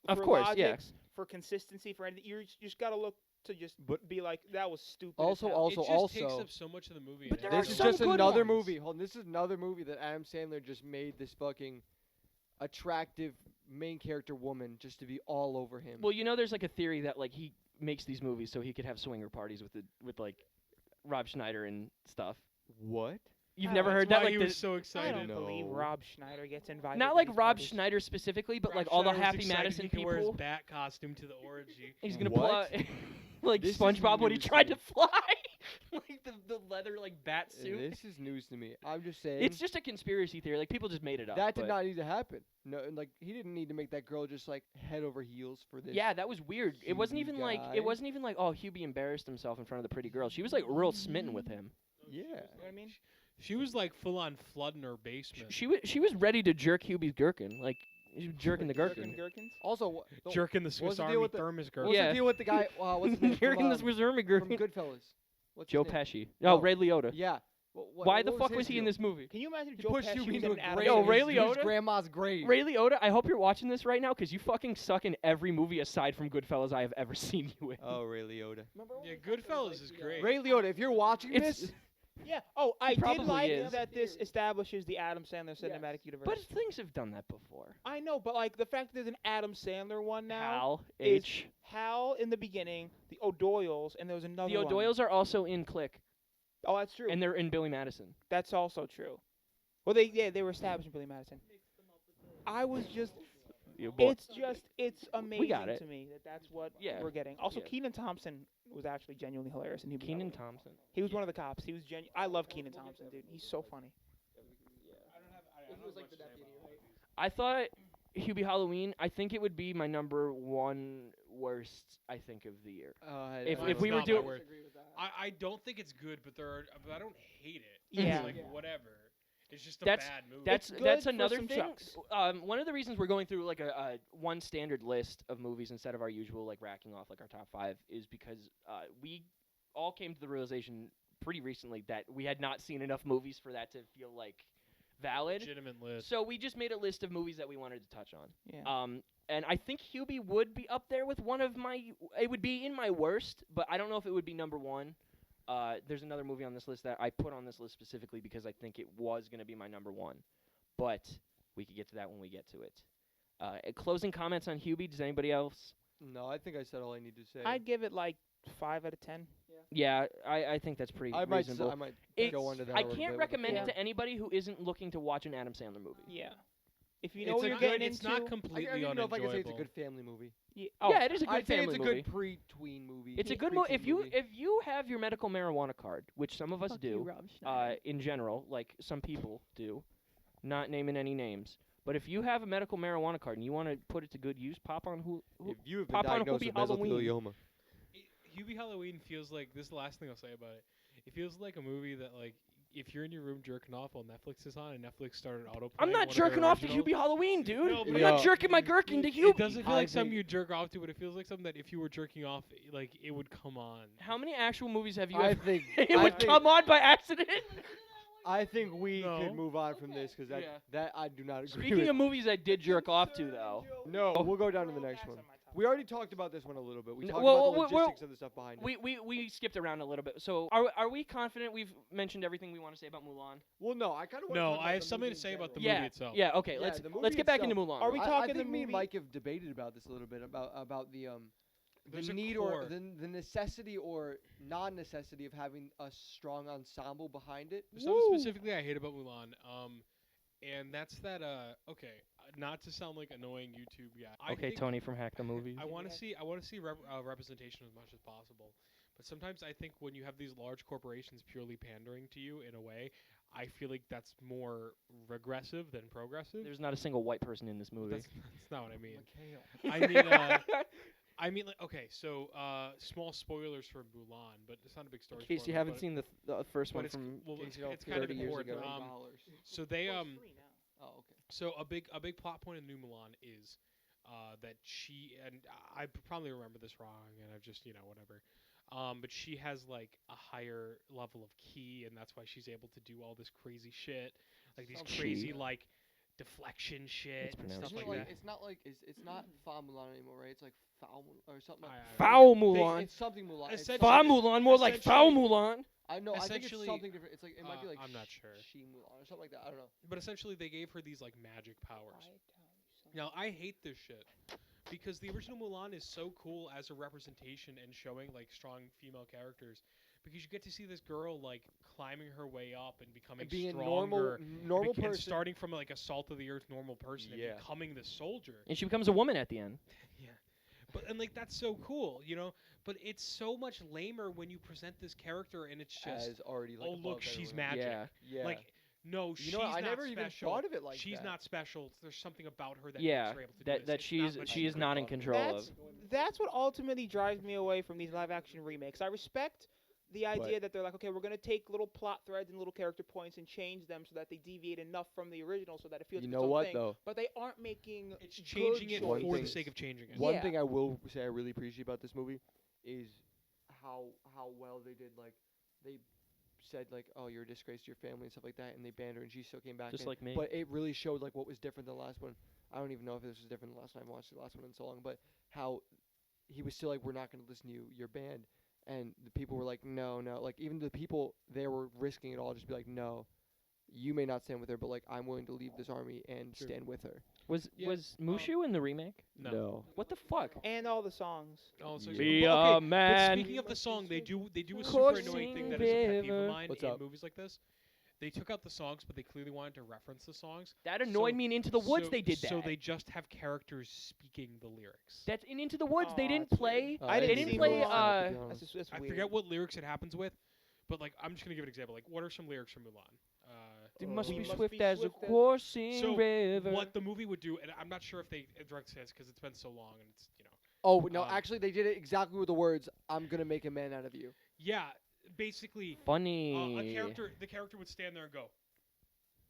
Of
for
course, yeah.
logics, for consistency, for anything. You just gotta look to just
But-
be like, that was stupid.
Also-
as hell.
also-
it just takes up so much of the movie.
But
and
there are
This is
some
just
good
another
ones.
movie. Hold on, this is another movie that Adam Sandler just made this fucking attractive main character woman just to be all over him.
Well, you know, there's like a theory that like he makes these movies so he could have swinger parties with like Rob Schneider and stuff.
what?
You've
Oh,
never
That's
heard that
why
like
he
the,
was so
I
excited.
don't believe
No.
Rob Schneider gets invited.
not
to
like
these
Rob
parties.
Schneider specifically, but
Rob
like all the
Schneider was
Happy
excited
Madison
he could wear his
people.
bat costume to the orgy.
He's gonna pull out
What?
like
This is
SpongeBob when he
news
tried
to
to
me.
fly, like the leather like bat suit.
This is news to me. I'm just saying.
It's just a conspiracy theory. Like people just made it up.
that did
but-
not need to happen. No, and, like he didn't need to make that girl just like head over heels for this.
Yeah, that was weird. It wasn't
Hubie
even like
guy.
it wasn't even like oh Hubie embarrassed himself in front of the pretty girl. She was like real smitten with him.
Yeah.
You know what I mean?
She was like full on flooding her basement.
She was ready to jerk Hubie's gherkin. Like she was jerking the gherkin.
Gherkins?
Also,
Jerking the Swiss
the deal
Army
with the-
thermos girl.
what's
Yeah.
the deal with the guy? What's his name?
Jerking the
from,
Swiss Army
from
gherkin.
Goodfellas. What's
Joe
his name?
Pesci. No,
No.
Ray Liotta.
Yeah.
Why the
what
fuck
his
was he in
deal?
this movie?
Can you imagine
He
Joe
pushed
Pesci
you
was
into
in
a
an Adam
grave.
Yo,
Sandler
Ray
His
Liotta?
grandma's grave.
Ray Liotta, I hope you're watching this right now because you fucking suck in every movie aside from Goodfellas I have ever seen you in.
Oh, Ray Liotta.
Yeah, Goodfellas is great.
Ray Liotta, if you're watching
It's-
this,
Yeah. Oh, I did
probably
like
is.
that this establishes the Adam Sandler cinematic universe.
But things have done that before.
I know, but like the fact that there's an Adam Sandler one now.
Hal,
is
H.
Hal in the beginning, the O'Doyles, and there was another
The
one.
O'Doyles are also in Click,
Oh, that's true.
and they're in Billy Madison.
That's also true. Well, they were established in Billy Madison. I was just, it's amazing
it.
to me that that's what
Yeah.
we're getting. Also,
Yeah.
Keenan Thompson was actually genuinely hilarious, and
Keenan Thompson.
he was one of the cops. He was I love Keenan Thompson, dude. He's so funny.
He was like the deputy, right?
I thought Hubie Halloween. I think it would be my number one worst, I think, of the year.
If
if we were
not
doing-
my worst. I don't think it's good, but I don't hate it.
Yeah.
It's like whatever. It's just a
That's-
bad movie.
That's
good
that's
for
another
some
thing.
chucks.
One of the reasons we're going through like a one standard list of movies instead of our usual like racking off like our top 5 is because we all came to the realization pretty recently that we had not seen enough movies for that to feel like valid.
legitimate list.
So we just made a list of movies that we wanted to touch on.
Yeah.
And I think Hubie would be up there with one of my. It would be in my worst, but I don't know if it would be number 1. There's another movie on this list that I put on this list specifically because I think it was going to be my number 1. But we could get to that when we get to it. Closing comments on Hubie. Does anybody else?
No, I think I said all I need to say.
I'd give it like 5 out of 10.
Yeah, I think that's pretty
I might
reasonable.
go on to that.
I
a little
can't
bit with
recommend
the
it to anybody who isn't looking to watch an Adam Sandler movie.
Yeah. If you know
it's
what
a
you're
good,
getting
it's
into,
not
I
completely
don't even know if I can say it's a
unenjoyable.
good family movie.
Yeah, it is a good
I'd say
family
it's a
movie.
good pre-tween movie.
It's a good movie.
Pre-teen
If you have your medical marijuana card, which some of us
Fuck
do,
you, Rob Schneider.
in general, like some people do, not naming any names. But if you have a medical marijuana card and you want to put it to good use, pop on
if you have been
pop on
diagnosed
Hubie
with
Halloween.
mesothelioma.
Hubie Halloween feels like this is the last thing I'll say about it. It feels like a movie that like if you're in your room jerking off while Netflix is on and Netflix started autoplaying.
I'm not
one of their
jerking off to
originals.
Hubie Halloween, dude.
No, but
I'm
Yeah.
not jerking my gherkin to
It
Hubie.
doesn't feel
I
like something
think-
you jerk off to, but it feels like something that if you were jerking off, like it would come on.
How many actual movies have you
I
ever?
think
It
I
would
think-
come on by accident.
I think we
No.
could move on from this because
Yeah.
that I do not agree
Speaking
with.
of movies I did jerk off to, though.
No, we'll go down to the next one. We already talked about this one a little bit. We
No,
talked
well,
about the
we're-
logistics of the stuff behind it.
We skipped around a little bit. So are we confident we've mentioned everything we want to say about Mulan?
Well, no, I kind of
No, I have something to say about the
yeah.
movie itself.
Yeah. Okay.
Yeah,
let's
the movie
let's get back into
itself.
Mulan.
Are we
I
talking
think
the
me and
movie?
Mike have debated about this a little bit about the
There's a
need
core.
or the necessity or non-necessity of having a strong ensemble behind it.
There's something specifically I hate about Mulan. And that's that. Okay, not to sound like annoying YouTube guy. I
Okay,
think
Tony from Hack the Movies.
I want to see representation as much as possible. But sometimes I think when you have these large corporations purely pandering to you in a way, I feel like that's more regressive than progressive.
There's not a single white person in this movie.
That's not what I mean.
Mikhail.
I mean, like, okay, so small spoilers for Mulan, but it's not a big story.
In case you haven't seen the first
but
one
it's,
from
well,
in
it's,
case you don't
it's
feel
kind of
30 years
important.
ago.
So they
Oh, okay.
So a big plot point in New Mulan is that she, and I probably remember this wrong, and I've just whatever. But she has like a higher level of ki, and that's why she's able to do all this crazy shit, like these
Something-
crazy like deflection shit
It's
and
pronounced
stuff
Isn't
like
it
that.
it's not like it's not Fa Mulan anymore, right? It's like Foul or something. Like
Foul
They-
Mulan.
It's something Mulan. It's
Essentially-
Foul
something-
Mulan, more like Foul
essentially-
Mulan.
I know. I think it's
essentially,
something different. It's like it might be like
I'm not sure.
She Mulan or something like that. I don't know.
But essentially, they gave her these like magic powers. Now I hate this shit because the original Mulan is so cool as a representation and showing like strong female characters. Because you get to see this girl like climbing her way up and becoming
And being a
stronger,
normal
and
person.
starting from like a salt of the earth normal person
Yeah.
and becoming the soldier.
And she becomes a woman at the end.
But and like that's so cool, But it's so much lamer when you present this character and it's just
as already like
oh
above
look, she's
everyone.
magic.
Yeah.
Yeah.
Like no,
you
she's
know what? I
not
never even
special.
thought of it like
She's
that.
not special. There's something about her that
Yeah,
makes her able to do
that
this.
that
It's
she's
what
she is
could
not in
love.
control of.
That's what ultimately drives me away from these live action remakes. I respect the idea that they're like, okay, we're going to take little plot threads and little character points and change them so that they deviate enough from the original so that it feels
You
like
know
its own
what
thing.
though?
But they aren't making
It's
good
changing it
One
for the
thing-
sake of changing it.
One
Yeah.
thing I will say I really appreciate about this movie is how well they did. Like they said like, oh, you're a disgrace to your family and stuff like that, and they banned her, and she still came back.
Just
in.
like me.
But it really showed like what was different than the last one. I don't even know if this was different than the last time I watched the last one in so long, but how he was still like, we're not going to listen to you. You're banned. And the people were like, no. Like, even the people there were risking it all, just be like, no, you may not stand with her, but, like, I'm willing to leave this army and
True.
stand with her.
Was
Yeah,
Mushu in the remake?
No.
What the fuck?
and all the songs.
Oh, so
Be
but,
a
okay,
man.
But speaking of the song, they do a super
Coursing
annoying thing that is a pet peeve
river.
of mine
What's
in
up?
movies like this. They took out the songs, but they clearly wanted to reference the songs.
That annoyed
So-
me in Into the Woods.
so,
They did that.
So they just have characters speaking the lyrics.
That's in Into the Woods. They
Aw,
didn't
that's
play.
Oh,
I
They
didn't
didn't
see
play.
Mulan,
to be
That's
honest.
just that's
I
weird.
forget what lyrics it happens with, but like I'm just gonna give an example. Like, what are some lyrics from Mulan?
They
Uh,
must
we
be
must
swift
be
as a
swift as-
coursing
So
river.
what the movie would do, and I'm not sure if they directed this because it's been so long and it's
Oh no,
Um,
actually they did it exactly with the words, "I'm gonna make a man out of you."
Yeah, basically,
Funny.
the character would stand there and go,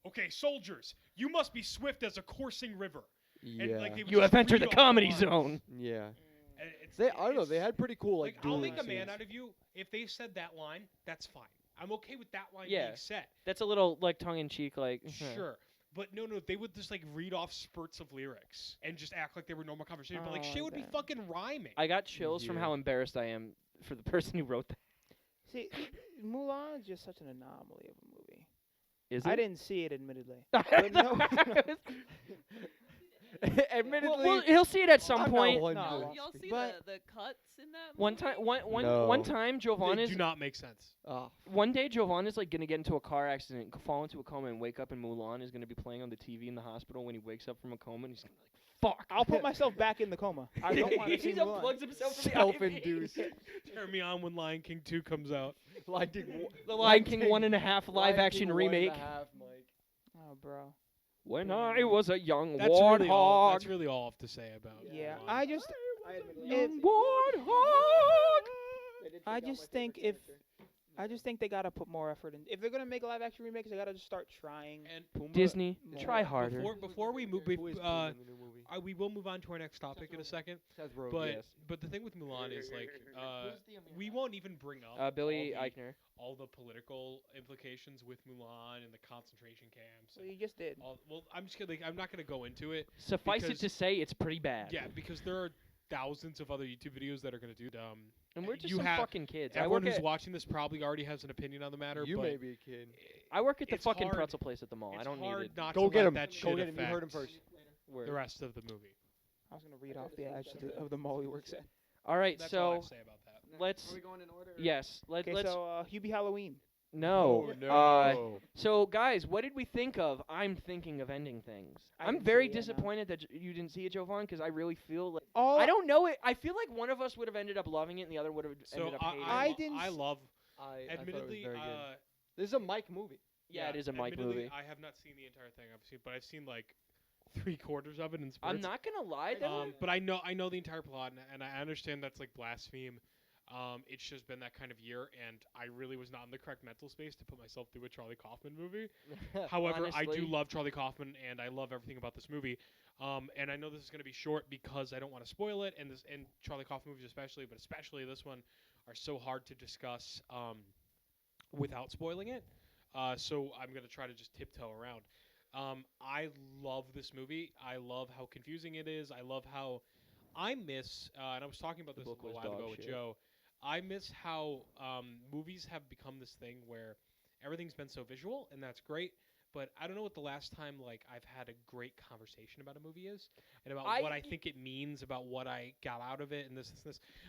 "Okay, soldiers, you must be swift as a coursing river." And, like, they would
You
just
have entered
read
the
off
comedy
lines.
zone.
Yeah.
And
I don't know. They
it's-
had pretty cool like,
I'll make
dueling
a man
scenes.
out of you. If they said that line, that's fine. I'm okay with that line
Yeah.
being said.
That's a little like tongue in cheek, like
Sure. But no, they would just like read off spurts of lyrics and just act like they were normal conversation. But like
Oh,
shit would be
that.
fucking rhyming.
I got chills from
Yeah.
how embarrassed I am for the person who wrote that.
See, Mulan is just such an anomaly of a movie.
Is
I
it?
didn't see it, admittedly.
But
no.
Admittedly,
well, he'll see it at some
I'm not
point.
one
No.
to
Y'all
speak.
see
But-
the cuts in that movie?
One time, one
No.
time, Jovan
They
is
do not make sense.
Oh,
one day Jovan is like gonna get into a car accident, fall into a coma, and wake up, and Mulan is gonna be playing on the TV in the hospital when he wakes up from a coma, and he's gonna be like, "Fuck."
I'll put myself back in the coma. I don't want to see
He
Mulan.
unplugs himself from the
self-induced.
Turn me on when Lion King 2 comes out.
Lion King,
The Lion King 1.5 live action remake.
Oh, bro.
When I was a young
That's really all.
warthog.
That's really all I have to say about.
Yeah,
Mulan.
I just,
Young
It-
warthog.
I just think I just think they gotta put more effort in. If they're gonna make live action remakes, they gotta just start trying.
And
Disney,
More.
try harder.
before we move,
Who is Pumbaa in the new movie?
we will move on to our next topic in a second.
Seth Rogen,
But
yes.
but the thing with Mulan is like we won't even bring up
Billy
all the,
Eichner.
all the political implications with Mulan and the concentration camps.
So
and
you just did.
well, I'm just kidding. I'm not gonna go into it.
Suffice it
because-
to say, it's pretty bad.
Yeah, because there are thousands of other YouTube videos that are gonna do
And we're just
you
some
have
fucking kids. I
Everyone
work
who's
at
watching this probably already has an opinion on the matter.
You
but
may be a kid.
I work at the
it's
fucking
hard-
pretzel place at the mall. I
it's
don't
hard
need it.
not
Go
to
get
let
him.
that
Go
shit
get him. You heard him
affect
first.
the
Word.
rest of the movie.
I was gonna read off the ads of the mall he works at.
All right,
That's all I
so
have to say about that.
let's.
Are we going in order?
Yes,
Okay,
let's.
so Hubie Halloween.
No.
no.
So guys, what did we think of? I'm thinking of ending things.
I
I'm
didn't
very
see it, no.
disappointed that you didn't see it, Jovan, because I really feel like
Oh,
I don't know it. I feel like one of us would have ended up loving it, and the other would have
So
ended up hating
I
it.
didn't
I
s-
love.
I thought it was
Admittedly,
very good. This is a Mike movie.
Yeah, it is a Mike
admittedly,
movie.
I have not seen the entire thing. But I've seen like 3/4 of it in spurts.
I'm not gonna lie though.
But I know the entire plot, and I understand that's like blaspheme. It's just been that kind of year, and I really was not in the correct mental space to put myself through a Charlie Kaufman movie. However, I do
Honestly.
love Charlie Kaufman, and I love everything about this movie. And I know this is going to be short because I don't want to spoil it, and Charlie Kaufman movies especially, but especially this one, are so hard to discuss without spoiling it. So I'm going to try to just tiptoe around. I love this movie. I love how confusing it is. I love how I miss, and I was talking about
The
this a
book
little
was
while
dog
ago with
shit.
Joe. I miss how movies have become this thing where everything's been so visual, and that's great. But I don't know what the last time like I've had a great conversation about a movie is, and about what I think it means, about what I got out of it, and this.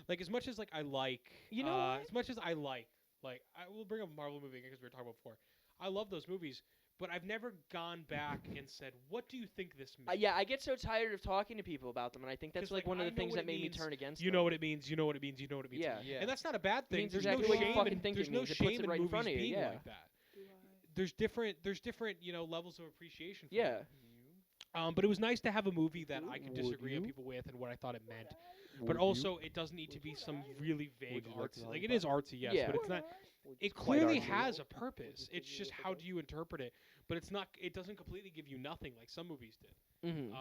Like as much as like I like,
You know what?
as much as I like I will bring up a Marvel movie because we were talking about before. I love those movies, but I've never gone back and said, "What do you think this means?"
Yeah, I get so tired of talking to people about them, and I think that's
'Cause,
like
like,
one of
I
the
know
things
what
that
it
made me
means.
turn against
You
them.
know what it means. You know what it means. You know what it means.
Yeah.
Yeah.
And that's not a bad thing.
means
There's
exactly
no
what you
shame.
fucking
in,
think
there's
it
no
means. It puts
shame
it
in
right in
movies
front of you,
being
yeah.
like that. There's different you know levels of appreciation. For
Yeah.
it. But it was nice to have a movie that I could
Would
disagree with
you?
people with and what I thought it meant.
Would
But
you?
also, it doesn't need to be some really vague
you like
artsy.
to
Like
know
it is artsy, yes,
Yeah.
but it's not. It
quite
clearly
artsy.
has a purpose. It's just how do you interpret it. But it's not. It doesn't completely give you nothing like some movies did.
Mm-hmm.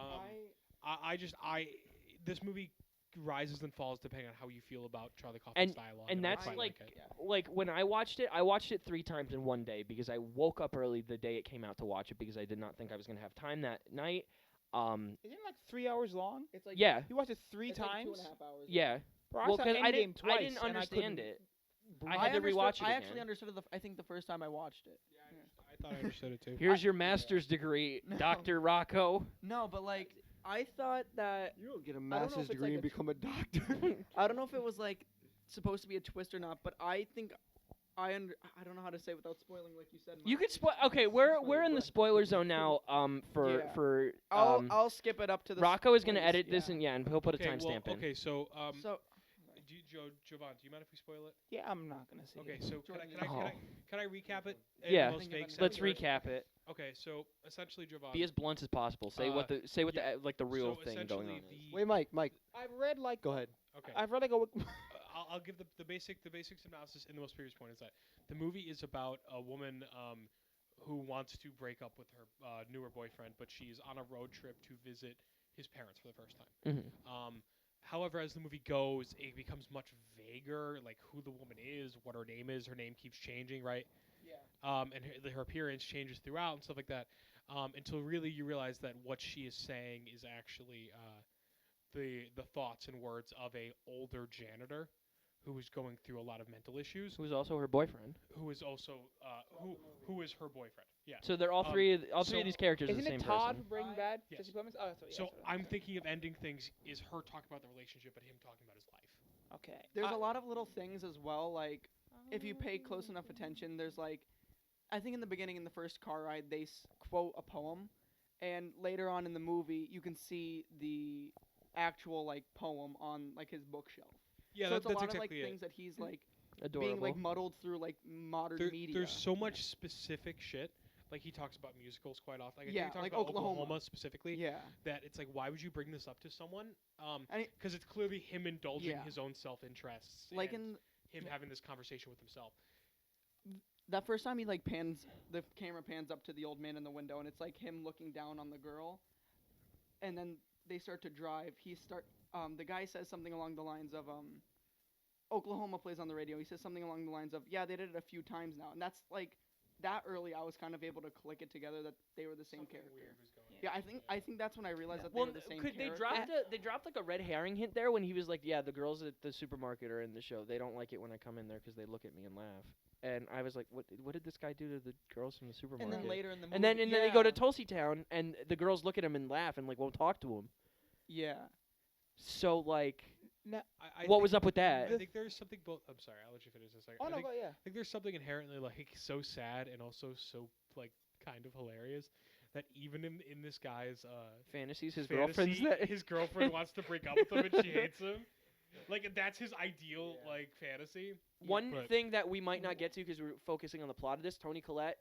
This movie rises and falls depending on how you feel about Charlie Kaufman's dialogue.
and
I
that's
quite
like
it.
like when I watched it 3 times in one day because I woke up early the day it came out to watch it because I did not think I was gonna have time that night.
Isn't it like 3 hours long?
It's like
Yeah,
You watched it three
it's like
times?
2.5 hours.
yeah.
Bro, I
Well,
saw
because I
Endgame
didn't
twice,
understand
and I couldn't-
it. I had to
understood-
rewatch it
I
again.
actually understood it. I think the first time I watched it.
I thought I understood it too.
Here's your master's degree,
No.
Dr. Rocco.
No, but like I thought that
You don't get a
know if
master's
it's
degree
like
and
a
become a doctor.
I don't know if it was like supposed to be a twist or not, but I think I don't know how to say it without spoiling, like you said.
You
Mike.
could spoil. Okay, we're in the spoiler zone now.
Yeah.
For
I'll skip it up to the.
Rocco is gonna
points,
edit this
yeah.
and he'll put a
Okay,
timestamp in.
Okay, so
So
Jovan, do you mind if we spoil it?
Yeah, I'm not gonna say.
Okay,
it.
so can I recap it? in
Yeah.
the most vague
Let's
sense, right?
recap it.
Okay, so essentially, Jovan.
Be as blunt as possible. Say what the the real
so
thing going on
essentially
is.
Wait, Mike.
I've read like.
Go ahead.
Okay.
I've read like a.
I'll give the basic synopsis in the most previous point is that the movie is about a woman who wants to break up with her newer boyfriend, but she's on a road trip to visit his parents for the first time.
Mhm.
However, as the movie goes, it becomes much vaguer, like who the woman is, what her name is. Her name keeps changing, right?
Yeah.
And her appearance changes throughout and stuff like that, until really you realize that what she is saying is actually the thoughts and words of a older janitor who is going through a lot of mental issues,
Who's also her boyfriend.
who is also who is her boyfriend. Yeah.
So they're all
Um,
three of
so-
these characters are
Isn't
the
it
same
Todd
person.
from Breaking Bad?
Yes.
Jesse Plemons? Oh, that's what,
So
that's what I
I'm
thought.
thinking of ending things is her talking about the relationship, but him talking about his life.
Okay.
There's a lot of little things as well. Like if you pay close enough attention, there's like, I think in the beginning in the first car ride they quote a poem, and later on in the movie you can see the actual like poem on like his bookshelf.
Yeah,
So it's a
that's
lot of like
exactly it.
things that he's like
Adorable.
being like muddled through like modern media.
There's so much specific shit. Like he talks about musicals quite often. Like, I think
Yeah,
he talks
like
about
Oklahoma.
specifically.
Yeah.
That it's like, why would you bring this up to someone?
And it-
Because it's clearly him indulging
Yeah.
his own self-interests.
Like
and
in
him having this conversation with himself.
that first time he like the camera pans up to the old man in the window, and it's like him looking down on the girl, and then they start to drive. The guy says something along the lines of Oklahoma plays on the radio. He says something along the lines of, yeah, they did it a few times now, and that's like that early. I was kind of able to click it together that they were the same
Something
character.
weird was going on.
Yeah, I think that's when I realized that they
Well,
were the same
could they
character.
dropped like a red herring hint there when he was like, yeah, the girls at the supermarket are in the show. They don't like it when I come in there because they look at me and laugh. And I was like, what did this guy do to the girls from the supermarket?
And then later in the movie,
And then they go to Tulsi Town and the girls look at him and laugh and like won't talk to him.
yeah.
So like,
I
what
think-
was up with that?
I think there's something. I'm sorry, I'll let you finish in a second.
Oh
I
no,
think,
but yeah.
I think there's something inherently like so sad and also so like kind of hilarious that even in this guy's
Fantasies, his
fantasy,
girlfriend's that
his girlfriend wants to break up with him and she hates him. Like that's his ideal like fantasy.
One
But-
thing that we might not get to because we're focusing on the plot of this, Tony Collette,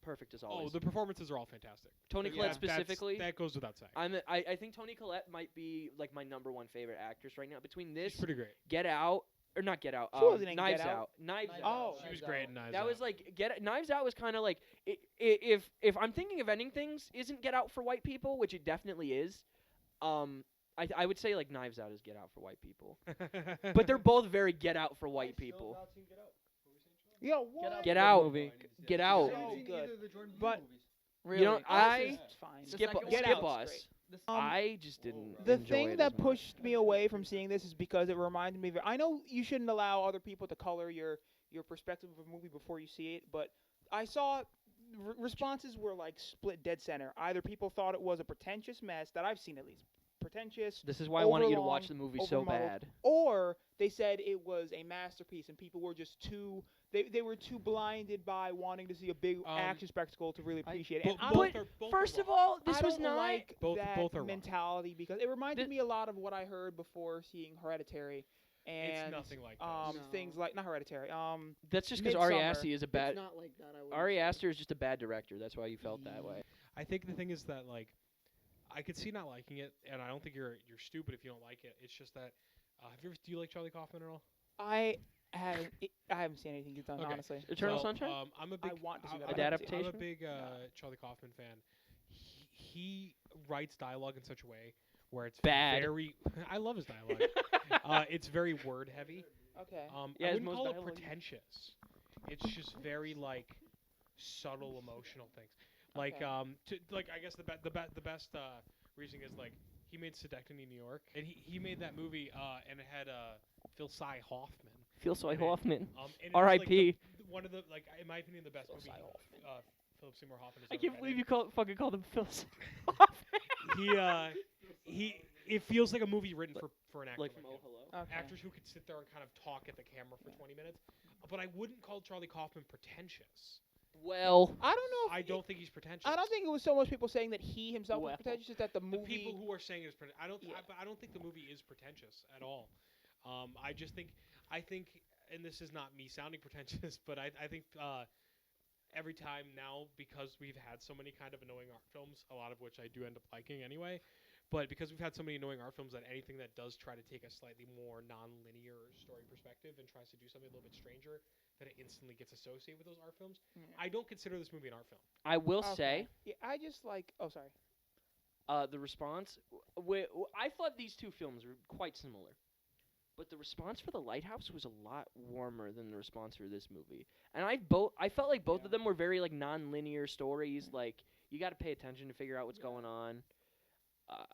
perfect as always.
Oh, the performances are all fantastic.
Tony
Yeah,
Collette
that's-
specifically.
that goes without saying.
I think Tony Collette might be like my number one favorite actress right now. Between this,
She's pretty great.
Get Out, or not Get Out,
She wasn't in
Knives
Get Out.
Out. Knives
Knives
Out.
Oh.
She was great in Knives
That
Out.
was like Knives Out was kind of like if I'm thinking of ending things, isn't Get Out for white people, which it definitely is. I would say like Knives Out is Get Out for white people, but they're both very Get Out for white people.
Yo, what?
Get Out,
movie.
Get Out.
So good.
But
Really,
You know, I
it's fine.
The
skip
second
Get
skip
Out's
us.
great.
I just didn't.
The
enjoy
thing
it
that
as much.
pushed me away from seeing this is because it reminded me of. I know you shouldn't allow other people to color your perspective of a movie before you see it, but I saw responses were like split dead center. Either people thought it was a pretentious mess that I've seen at least pretentious,
This is why I wanted you to
overlong,
watch the movie so
overmuddled.
bad.
or they said it was a masterpiece and people were just too. They were too blinded by wanting to see a big action spectacle to really appreciate it. And I don't-
First of all, this
I
was
don't
not.
like
Both-
that
both are wrong.
mentality because it reminded me a lot of what I heard before seeing Hereditary, and
It's nothing like this.
No.
things like not Hereditary.
That's just because Ari
Midsommar.
Aster is a
It's
bad.
not like that. I would.
Ari Aster is just a bad director. That's why you felt that way.
I think the thing is that like I could see not liking it, and I don't think you're stupid if you don't like it. It's just that do you like Charlie Kaufman at all?
I haven't seen anything he's done
Okay.
honestly.
Eternal
So,
Sunshine.
I'm a big.
I want to see
I'm-
that.
I'm
but I
a-
haven't seen it.
I'm a
Adaptation?
big Charlie Kaufman fan. He writes dialogue in such a way where it's
Bad.
very. I love his dialogue. It's very word heavy.
Okay.
Yeah,
I
his
wouldn't
most
call it
dialogue-
pretentious. It's just very like subtle emotional things. Like
Okay.
I guess the best reasoning is like he made Sedectony New York, and he made that movie and it had Phil Cy Hoffman.
Feel so
Okay.
Hoffman.
And it was, like,
R.I.P.
one of the like in my opinion the best movie Philip Seymour Hoffman has
I
ever
can't
been
believe
in.
you fucking called him Phil. Hoffman.
He it feels like a movie written for an actor
Like from
him.
Oh Hello.
Okay.
Actors who could sit there and kind of talk at the camera for 20 minutes. But I wouldn't call Charlie Kaufman pretentious.
Well,
I don't know. If
I don't think he's pretentious.
I don't think it was so much people saying that he himself
Well.
was pretentious. It's that the
The
movie.
people who are saying it is pretentious.
Yeah.
I don't think the movie is pretentious at all. I just think, and this is not me sounding pretentious, but I think every time now, because we've had so many kind of annoying art films, a lot of which I do end up liking anyway, but because we've had so many annoying art films, that anything that does try to take a slightly more non-linear story perspective and tries to do something a little bit stranger, that it instantly gets associated with those art films.
Yeah.
I don't consider this movie an art film.
I will say,
Okay. Yeah, I just like. Oh, sorry.
the response. I thought these two films were quite similar, but the response for The Lighthouse was a lot warmer than the response for this movie. And I felt like both of them were very like non-linear stories. Like you got to pay attention to figure out what's going on.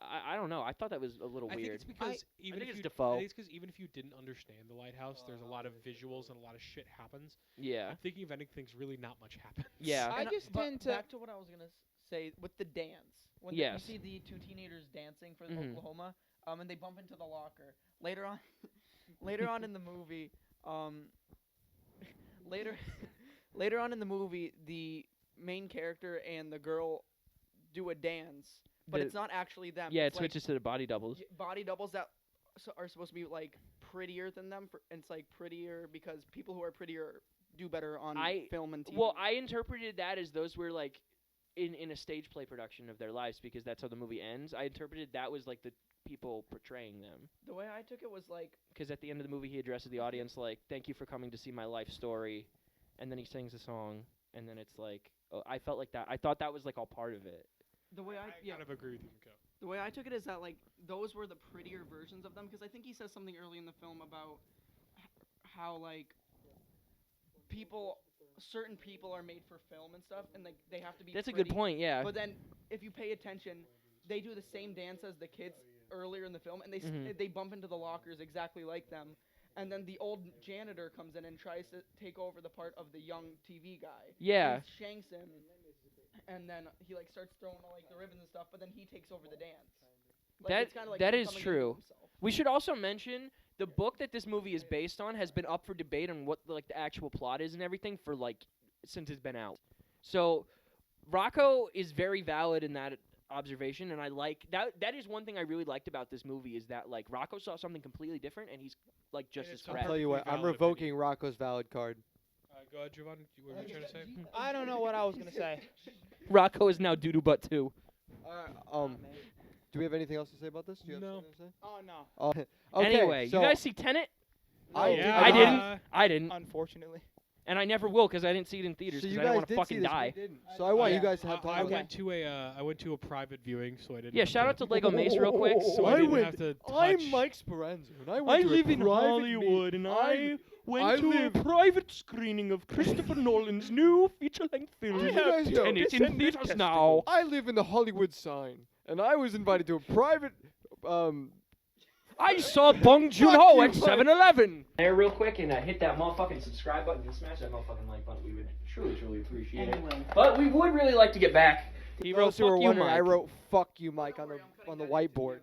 I don't know. I thought that was a little
I think
weird.
it's because
think it's
I
Defoe.
think it's because even if you didn't understand The Lighthouse, there's a lot of visuals and a lot of shit happens.
Yeah.
I'm thinking of ending things, really not much happens.
Yeah.
I
And
just
but
tend to.
back to what I was gonna say with the dance. When
Yes.
you see the two teenagers dancing for
Mhm.
Oklahoma, and they bump into the locker later on. Later on in the movie, later later on in the movie, the main character and the girl do a dance, but it's not actually them.
Yeah, it
it's like
switches to the body doubles.
body doubles that are supposed to be like prettier than them. And it's like prettier because people who are prettier do better on film and TV.
Well, I interpreted that as those were like in a stage play production of their lives because that's how the movie ends. I interpreted that was like the people portraying them.
The way I took it was like,
Because at the end of the movie, he addresses the audience like, "Thank you for coming to see my life story," and then he sings a song, and then it's like, oh, I felt like that. I thought that was like all part of it.
the way
I kind of agree with you, Miko.
The way I took it is that like those were the prettier versions of them because I think he says something early in the film about how like certain people are made for film and stuff, and like they have to be.
That's a
pretty.
good point. Yeah.
But then if you pay attention, they do the same dance as the kids earlier in the film, and they bump into the lockers exactly like them. And then the old janitor comes in and tries to take over the part of the young TV guy.
Yeah.
And shanks him, and then he like starts throwing all, like the ribbons and stuff. But then he takes over the dance. Like,
That-
it's kinda like
that
him
is
coming
true.
into himself.
We should also mention the book that this movie is based on has been up for debate on what like the actual plot is and everything for like since it's been out. So Rocco is very valid in that observation, and I like that. That is one thing I really liked about this movie is that like Rocco saw something completely different, and he's like just
And
as
it's
I'll
correct.
tell you what, I'm
Valid
revoking Rocco's valid card.
Go ahead, Javon. What were you trying to say?
I don't know what I was gonna say.
Rocco is now doo-doo butt too.
Man.
Do we have anything else to say about this? Do you have
No.
something to say?
Oh no.
Okay,
Anyway,
so
you guys see Tenet?
I
No,
did-
I didn't. I didn't,
Unfortunately.
and I never will because I didn't see it in theaters
So
because
you
I didn't
guys
want to
did see
fucking
this, we
die.
didn't. So I want
Yeah.
you guys to have
I
time.
went to a private viewing, so I didn't.
Yeah,
have
shout
to,
out to Lego Mace real quick.
So I
I
didn't
went-
have to touch.
I'm Mike Speranza, and I went to a private
and
I
went to
live-
a private screening of Christopher Nolan's new feature-length film,
You guys know.
Tenet, in theaters now.
I live in the Hollywood sign, and I was invited to a private.
I saw Bong Joon-ho
you,
at
Mike.
7-Eleven. There real quick and hit that motherfucking subscribe button and smash that motherfucking like button. We would truly appreciate it. But we would really like to get back. He
For
wrote
those who were
"fuck you,
wondering, I
Mike."
wrote "fuck you, Mike" on the whiteboard.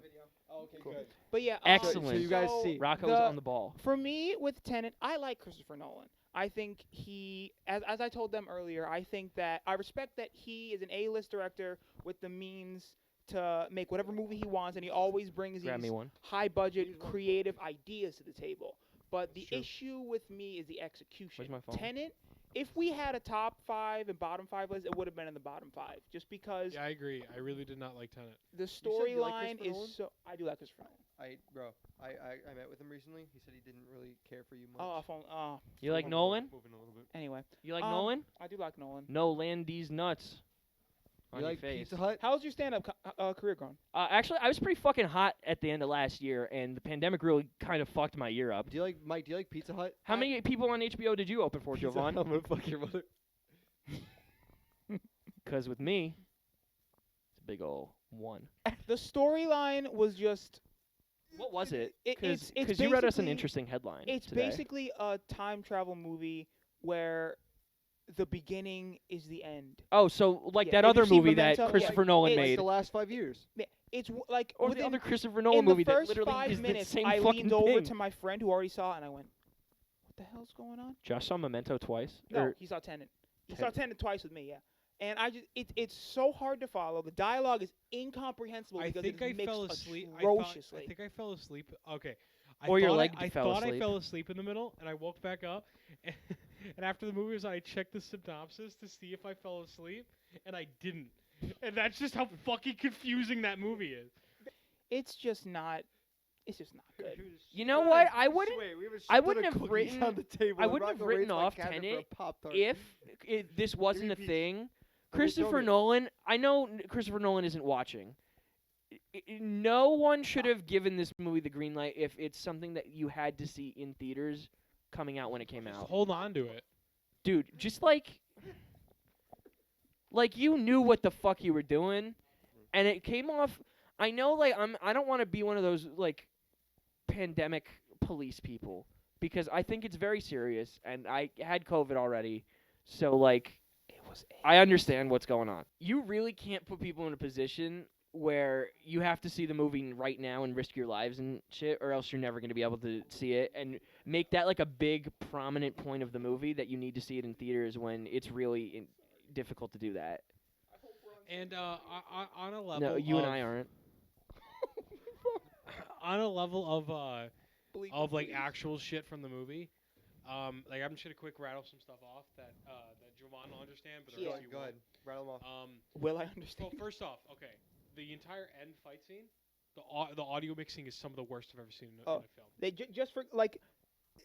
Okay, good. But yeah,
Excellent.
So you guys
so
see.
Rocco was on the ball.
For me, with Tenet, I like Christopher Nolan. I think he, as I told them earlier, I think that I respect that he is an A-list director with the means to make whatever movie he wants, and he always brings
Grab me
these
one.
high-budget, creative ideas to the table. But the
Sure.
issue with me is the execution.
Where's my phone?
Tenet, if we had a top 5 and bottom 5 list, it would have been in the bottom 5, just because
Yeah, I agree. I really did not like Tenet.
the
said you like
storyline
Christopher Nolan?
is so. I do like Christopher Nolan.
I met with him recently. He said he didn't really care for you much.
Oh, phone.
You like Nolan?
Moving a little bit.
Anyway,
You like
Um,
Nolan?
I do like Nolan.
No, land these nuts. On
You
your
like
face.
Pizza Hut?
How's your stand-up career going?
Actually, I was pretty fucking hot at the end of last year, and the pandemic really kind of fucked my year up.
Do you like Mike? Do you like Pizza Hut?
How many people on HBO did you open for,
Pizza
Jovan?
Hut, I'm gonna fuck your mother.
Because with me, it's a big ol' one.
The storyline was just.
What was it?
It's
Because you read us an
basically-
interesting headline.
It's
today.
basically a time travel movie where the beginning is the end.
Oh, so like
Yeah,
that
if
other
you've seen
movie that
Memento, yeah,
Christopher Nolan
it's
Like
made,
the last 5 years.
It's like
or the
within-
other Christopher Nolan
in
movie
the
that
first
literally
5
is the
minutes,
same
I
fucking
leaned over
thing.
to my friend who already saw it, and I went, "What the hell's going on?"
Josh saw Memento twice.
No,
Or-
he saw Tenet. He
Tenet.
saw Tenet twice with me, yeah. And I just it's so hard to follow. The dialogue is incomprehensible
I
because
think
it's
I
mixed
fell asleep.
atrociously.
I think I fell asleep. Okay,
Or your
thought
leg
I
fell
thought I
asleep.
fell asleep in the middle, and I woke back up. And after the movie was on, I checked the synopsis to see if I fell asleep, and I didn't. And that's just how fucking confusing that movie is.
It's just not. It's just not good.
You know what? I
Wait,
wouldn't.
we have a
I
split
wouldn't
of
have
cookies
written-
on the table,
I
and
wouldn't have
Rocco
written
raised my
off
cabinet for a
Tenet
Pop-Tart.
if this wasn't a
peach.
thing.
me
Christopher
tell you.
Nolan. I know Christopher Nolan isn't watching. No one should have given this movie the green light if it's something that you had to see in theaters coming out when it came
Just
out.
hold on to it.
Dude, just like you knew what the fuck you were doing, and it came off. I know, like I don't want to be one of those like pandemic police people because I think it's very serious, and I had COVID already, so like I understand what's going on. You really can't put people in a position where you have to see the movie right now and risk your lives and shit, or else you're never going to be able to see it, and make that like a big prominent point of the movie that you need to see it in theaters when it's really difficult to do that.
And on a level,
No, you and I aren't.
on a level
Bleep,
of like
please.
actual shit from the movie. Like I'm just gonna quick rattle some stuff off that Jovan will understand, but the
Yeah.
rest of you
Go ahead.
won't.
Rattle them off.
Will I
Well,
understand?
first off, okay, the entire end fight scene, the audio mixing is some of the worst I've ever seen in a film.
They just for like,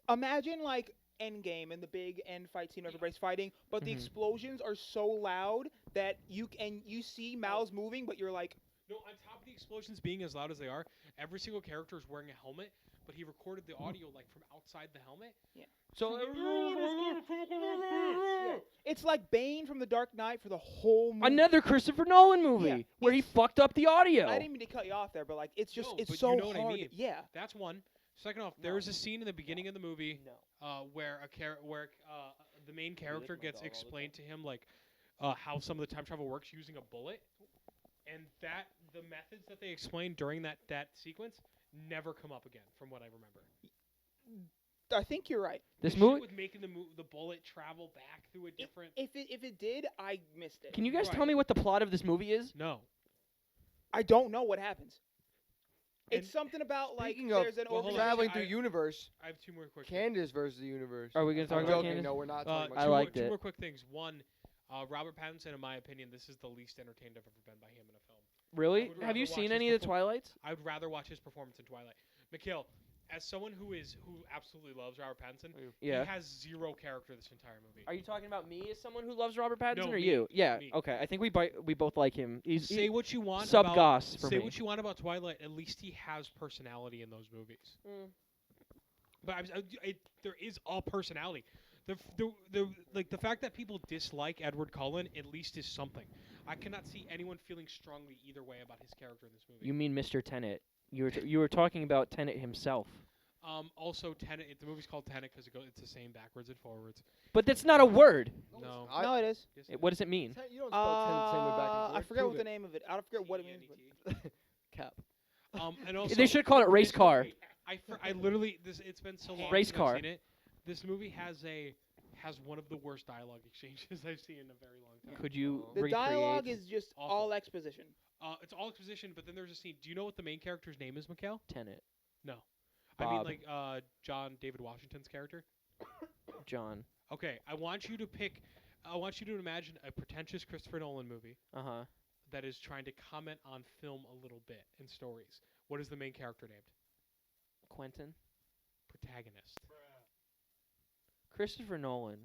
imagine like Endgame and the big end fight scene where everybody's fighting, but the
Mhm.
explosions are so loud that you see mouths moving, but you're like,
No, on top of the explosions being as loud as they are, every single character is wearing a helmet, but he recorded the audio like from outside the helmet.
So
it's like Bane from The Dark Knight for the whole movie.
another Christopher Nolan movie
Yeah,
where he
it's-
fucked up the audio.
I didn't mean to cut you off there, but like it's just
No,
it's
but
so
you know what I
hard.
mean.
Yeah.
That's one. Second off,
No.
there is a scene in the beginning of the movie
No.
where the main character
my
gets
dog all the
explained to him like how some of the time travel works using a bullet, and that the methods that they explain during that sequence never come up again, from what I remember.
I think you're right.
This
The
movie.
shit with making the bullet travel back through a different.
If it did, I missed it.
Can you guys tell
Right.
me what the plot of this movie is?
No.
I don't know what happens.
And
It's something about like
Speaking of
there's an
well, hold on.
organization.
traveling
I-
through universe,
I have two more quick.
Candace versus the universe.
Are we gonna talk
I'm
about
joking.
Candace?
No, we're not
Two,
talking
I
about.
liked
two
it.
more quick things. One, Robert Pattinson, in my opinion, this is the least entertained I've ever been by him in a film.
Really?
I would
Have you
rather
seen
watch
any
his
of the Twilights?
I would rather watch his performance in Twilight. Mikhail, as someone who absolutely loves Robert Pattinson,
Yeah.
he has zero character this entire movie.
Are you talking about me as someone who loves Robert Pattinson,
No,
or
me.
you? Yeah.
Me.
Okay. I think we both like him. He's
Say what you want
sub
about
goss for
say
me.
what you want about Twilight. At least he has personality in those movies. But there is all personality. The fact that people dislike Edward Cullen at least is something. I cannot see anyone feeling strongly either way about his character in this movie.
You mean Mr. Tenet? You were talking about Tenet himself.
Also, Tenet. The movie's called Tenet because it's the same backwards and forwards.
But that's not a word.
No.
No, it is.
Yes,
What does it mean?
You don't spell Tenet the same way back and forth.
I forget
Prove
what the
it.
name of it. I forget what it means. But
Cap.
And also,
They should call it race car.
I literally it's been so long
Race
since
car.
I've seen it. This movie has one of the worst dialogue exchanges I've seen in a very long time.
Could you
Oh.
the
recreate?
dialogue is just
Awful.
all exposition.
It's all exposition, but then there's a scene. Do you know what the main character's name is, Mikhail?
Tenet.
No. I mean
Bob.
like John David Washington's character.
John.
Okay, I want you to imagine a pretentious Christopher Nolan movie
Uh huh.
that is trying to comment on film a little bit and stories. What is the main character named?
Quentin.
Protagonist.
Christopher Nolan.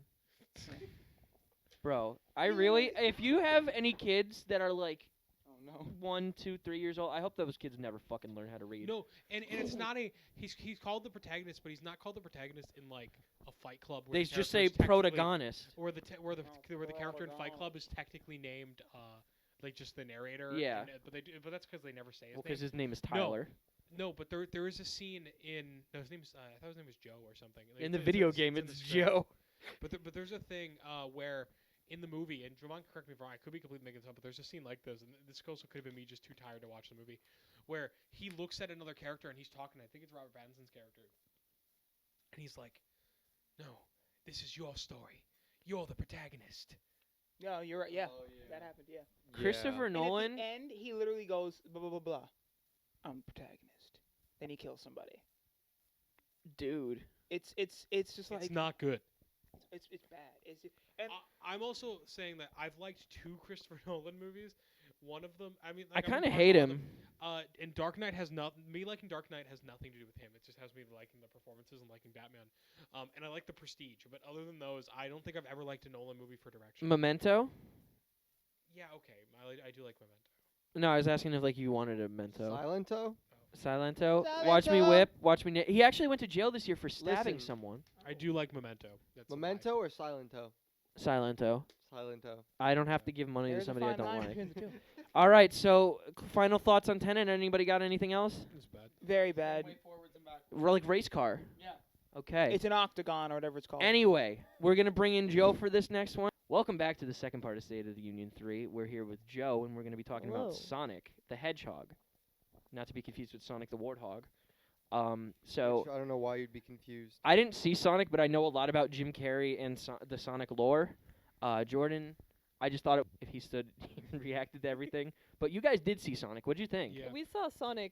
Bro, I really. If you have any kids that are like
Oh no.
1, 2, 3 years old, I hope those kids never fucking learn how to read.
No, and it's not he's called the protagonist, but he's not called the protagonist in like a Fight Club. Where
They
the
just
character
say
is technically-
protagonist.
Or where the character in Fight
protagonist.
Club is technically named like just the narrator.
Yeah.
and, but that's because they never say his
Because
name.
his name is
No.
Tyler.
No, but there is a scene in his name is I thought his name was Joe or something. Like,
In the
it's
video
in
game,
the
it's
script.
Joe.
But there's a thing where in the movie, and Javon, correct me if I'm wrong, I could be completely making this up, but there's a scene like this, and this also could have been me just too tired to watch the movie, where he looks at another character and he's talking. I think it's Robert Pattinson's character, and he's like, "No, this is your story. You're the protagonist."
No, you're right. Yeah,
Oh,
that happened. Yeah.
Christopher
And
Nolan.
at the end, he literally goes blah blah blah blah. I'm the protagonist. Then he kills somebody.
Dude.
It's just like
It's not good.
it's bad. And
I'm also saying that I've liked 2 Christopher Nolan movies. One of them, I mean,
I
like,
kind of
I'm
hate
partial to
him.
them. And Dark Knight has me liking Dark Knight has nothing to do with him. It just has me liking the performances and liking Batman. And I like The Prestige, but other than those, I don't think I've ever liked a Nolan movie for direction.
Memento?
Yeah, okay, I do like Memento.
No, I was asking if like you wanted a Memento.
Silento?
Silento. Watch me
Silento.
whip. Watch me. He actually went to jail this year for stabbing
Listen.
someone.
I do like Memento. That's a lie.
Memento or Silento?
Silento.
Silento.
I don't have to give money to
there's a
somebody I
fine
don't
line
like.
between the two.
All right. So final thoughts on Tenet. Anybody got anything else?
It's bad.
Very bad.
Way forwards and backwards.
Like race car.
Yeah.
Okay.
It's an octagon or whatever it's called.
Anyway, we're going to bring in Joe for this next one. Welcome back to the second part of State of the Union 3. We're here with Joe, and we're going to be talking
Hello.
about Sonic the Hedgehog. Not to be confused with Sonic the Warthog. So,
Which I don't know why you'd be confused.
I didn't see Sonic, but I know a lot about Jim Carrey and the Sonic lore. Jordan, I just thought if he stood and reacted to everything. But you guys did see Sonic. What'd you think?
Yeah.
We saw Sonic.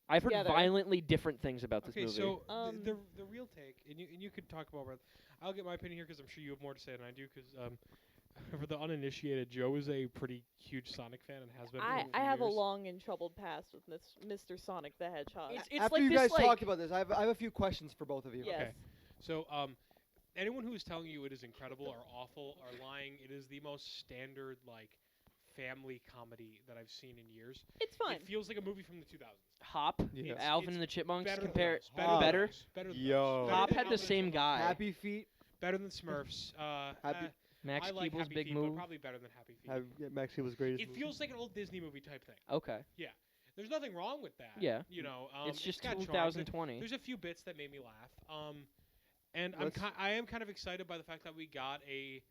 I've heard
together.
violently different things about this
Okay,
movie.
so
Um,
the real take, and you could talk about. I'll get my opinion here because I'm sure you have more to say than I do. Because for the uninitiated, Joe is a pretty huge Sonic fan and has been. for
I
years.
have a long and troubled past with Mr. Sonic the Hedgehog.
It's
After
like
you
this,
guys
like,
talk about this, I have a few questions for both of you.
Yes.
Okay. So anyone who is telling you it is incredible or awful are lying. It is the most standard family comedy that I've seen in years.
It's fine.
It feels like a movie from the 2000s.
Hop,
Yeah.
Alvin
It's
and the Chipmunks.
Better
Compare
than those.
Hop.
Better.
better.
Than those. Better than
Yo.
those. Better
Hop
than
had the
Alvin and
same
Chipmunks.
guy.
Happy Feet.
Better than Smurfs.
Happy-
Max
I like
Keeble's
Happy
Big
Feet,
Move.
but probably better than Happy Feet.
Maxie was great.
It feels like an old Disney movie type thing.
Okay.
There's nothing wrong with that.
Yeah.
You know,
It's just
got charm.
2020.
There's a few bits that made me laugh. And
Let's-
I am kind of excited by the fact that we got a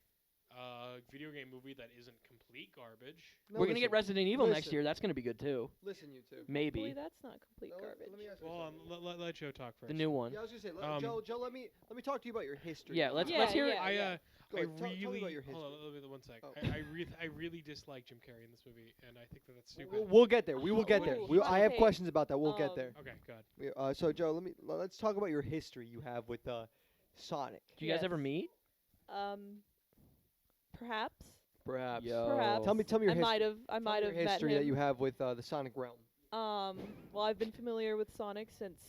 video game movie that isn't complete garbage.
No,
We're gonna get
listen.
Resident Evil next
Listen.
year. That's gonna be good too.
Listen, you two.
Hopefully
Maybe
that's not complete
No,
garbage.
Let me ask you
Well,
something.
let Joe talk first.
the new one.
Yeah, I was gonna say, Joe. Let me talk to you about your history.
Yeah, let's
Yeah,
hear it.
yeah.
Go
I
ahead, tell me
really
about your
hold on,
history.
let me one sec.
Oh.
I really dislike Jim Carrey in this movie, and I think that that's stupid.
We'll get there. We will get there.
Ooh,
I have
okay.
questions about that. We'll get
Um,
there.
Okay, good.
So Joe, let's talk about your history you have with Sonic.
Do you guys
Yes.
ever meet?
Perhaps.
Perhaps.
Yo.
Perhaps.
Tell me your
I might have. I
tell me
might
your
have met
history
him.
that you have with the Sonic realm.
Well, I've been familiar with Sonic since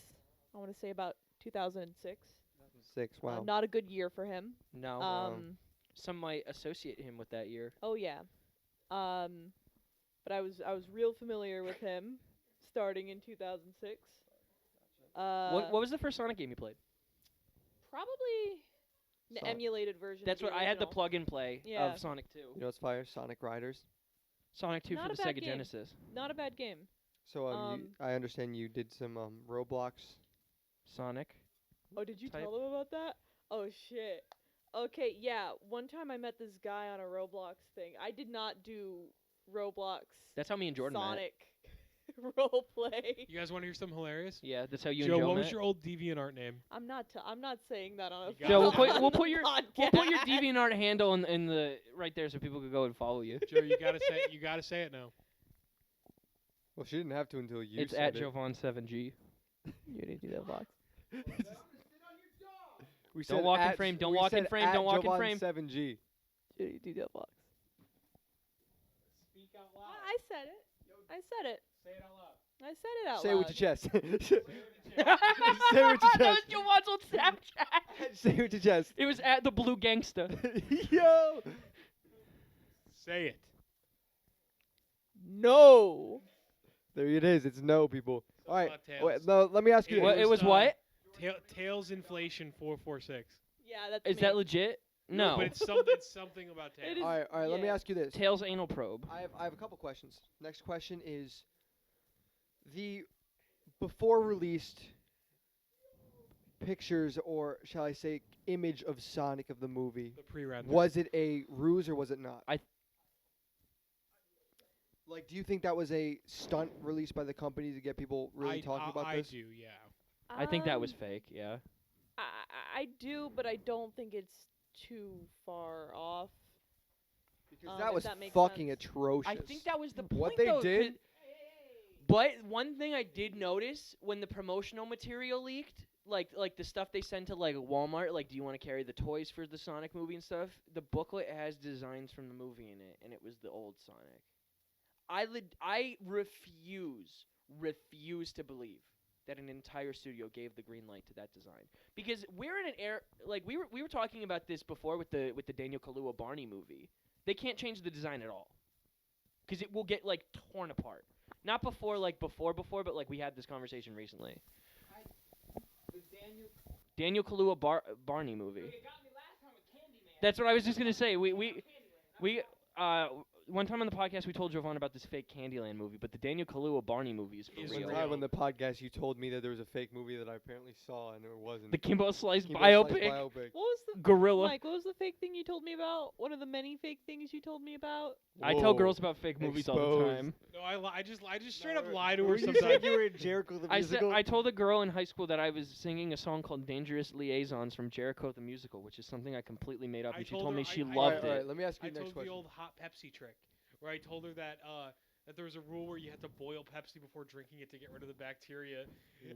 I want to say about 2006.
6. Wow.
Not a good year for him.
No. Some might associate him with that year.
Oh yeah. But I was real familiar with him starting in 2006.
What was the first Sonic game you played?
Probably an
Sonic.
emulated version.
That's
of
what
the
I had the
original.
plug and play
Yeah.
of Sonic 2.
You know what's fire? Sonic Riders.
Sonic 2
Not
for
a
the
bad
Sega
game.
Genesis.
Not a bad game.
So I understand you did some Roblox.
Sonic.
Oh, did you
Type.
tell them about that? Oh shit. Okay, yeah. One time I met this guy on a Roblox thing. I did not do Roblox
That's how me and Jordan met.
Sonic role play.
You guys want to hear something hilarious?
Yeah, that's how you
Joe,
and Joe
what
met.
was your old DeviantArt name?
I'm not saying that on a
You got
Joe,
it.
we'll put your
podcast.
DeviantArt handle in the right there so people could go and follow you.
Joe, you gotta say it now.
Well, she didn't have to until you
It's
said
at
it.
Jovan7G.
You didn't do that box.
We
Don't
said
walk in
at-
frame, don't
we
walk in
said
frame,
at
don't walk in
Jovan
frame.
7G.
You didn't do that box.
Speak out loud.
I said it. I said it.
Say it out loud.
I said it out
Say it
loud.
with your chest.
Say it with your chest.
Say it with your
That was
chest.
Jovan's old Snapchat.
Say it with your chest.
It was at the Blue Gangsta.
Yo.
Say it.
No.
There it is. It's no, people. All right.
About Tails.
Wait, no, let me ask you.
It
What?
this.
It was
was,
what?
Tails inflation 446.
Yeah, that's
Is
me.
that legit? No.
But it's something about Tails.
It is-
All right. Let me
yeah.
ask you this.
Tails anal probe.
I have a couple questions. Next question is the before released pictures, or shall I say image of Sonic of the movie.
The pre-render.
Was it a ruse or was it not?
I-
Like, do you think that was a stunt released by the company to get people really talking about
I
this?
do, yeah.
I think that was
Um,
fake. Yeah.
I do, but I don't think it's too far off.
Because
if
that was
that makes
fucking
sense.
atrocious.
I think that was the point.
What they
though,
did-
'cause- But one thing I did notice when the promotional material leaked, like the stuff they send to like Walmart, like do you want to carry the toys for the Sonic movie and stuff? The booklet has designs from the movie in it, and it was the old Sonic. I refuse to believe that an entire studio gave the green light to that design, because we're in an era like we were talking about this before with the Daniel Kaluuya Barney movie. They can't change the design at all, because it will get like torn apart. Not before, but like we had this conversation recently.
The
Daniel Kaluuya Barney movie. That's what I was just gonna say. We one time on the podcast we told Jovan about this fake Candyland movie, but the Daniel Kaluuya Barney movie is for
Is
real.
One time on the podcast, you told me that there was a fake movie that I apparently saw and it wasn't.
The Kimbo Slice
Kimbo
biopic.
Slice biopic.
What was the
Gorilla.
Mike? What was the fake thing you told me about? One of the many fake things you told me about.
I tell
Whoa.
girls about fake movies all the
Exposed.
time.
No, I just straight up lie to her
Were you
sometimes.
said you were in Jericho the
I said
musical?
I told a girl in high school that I was singing a song called "Dangerous Liaisons" from Jericho the musical, which is something I completely made up,
I
and she
told
told
her
me she
I-
loved
Alright, alright,
it.
let me ask you
I
the next
told
question.
the old hot Pepsi trick, where I told her that there was a rule where you had to boil Pepsi before drinking it to get rid of the bacteria,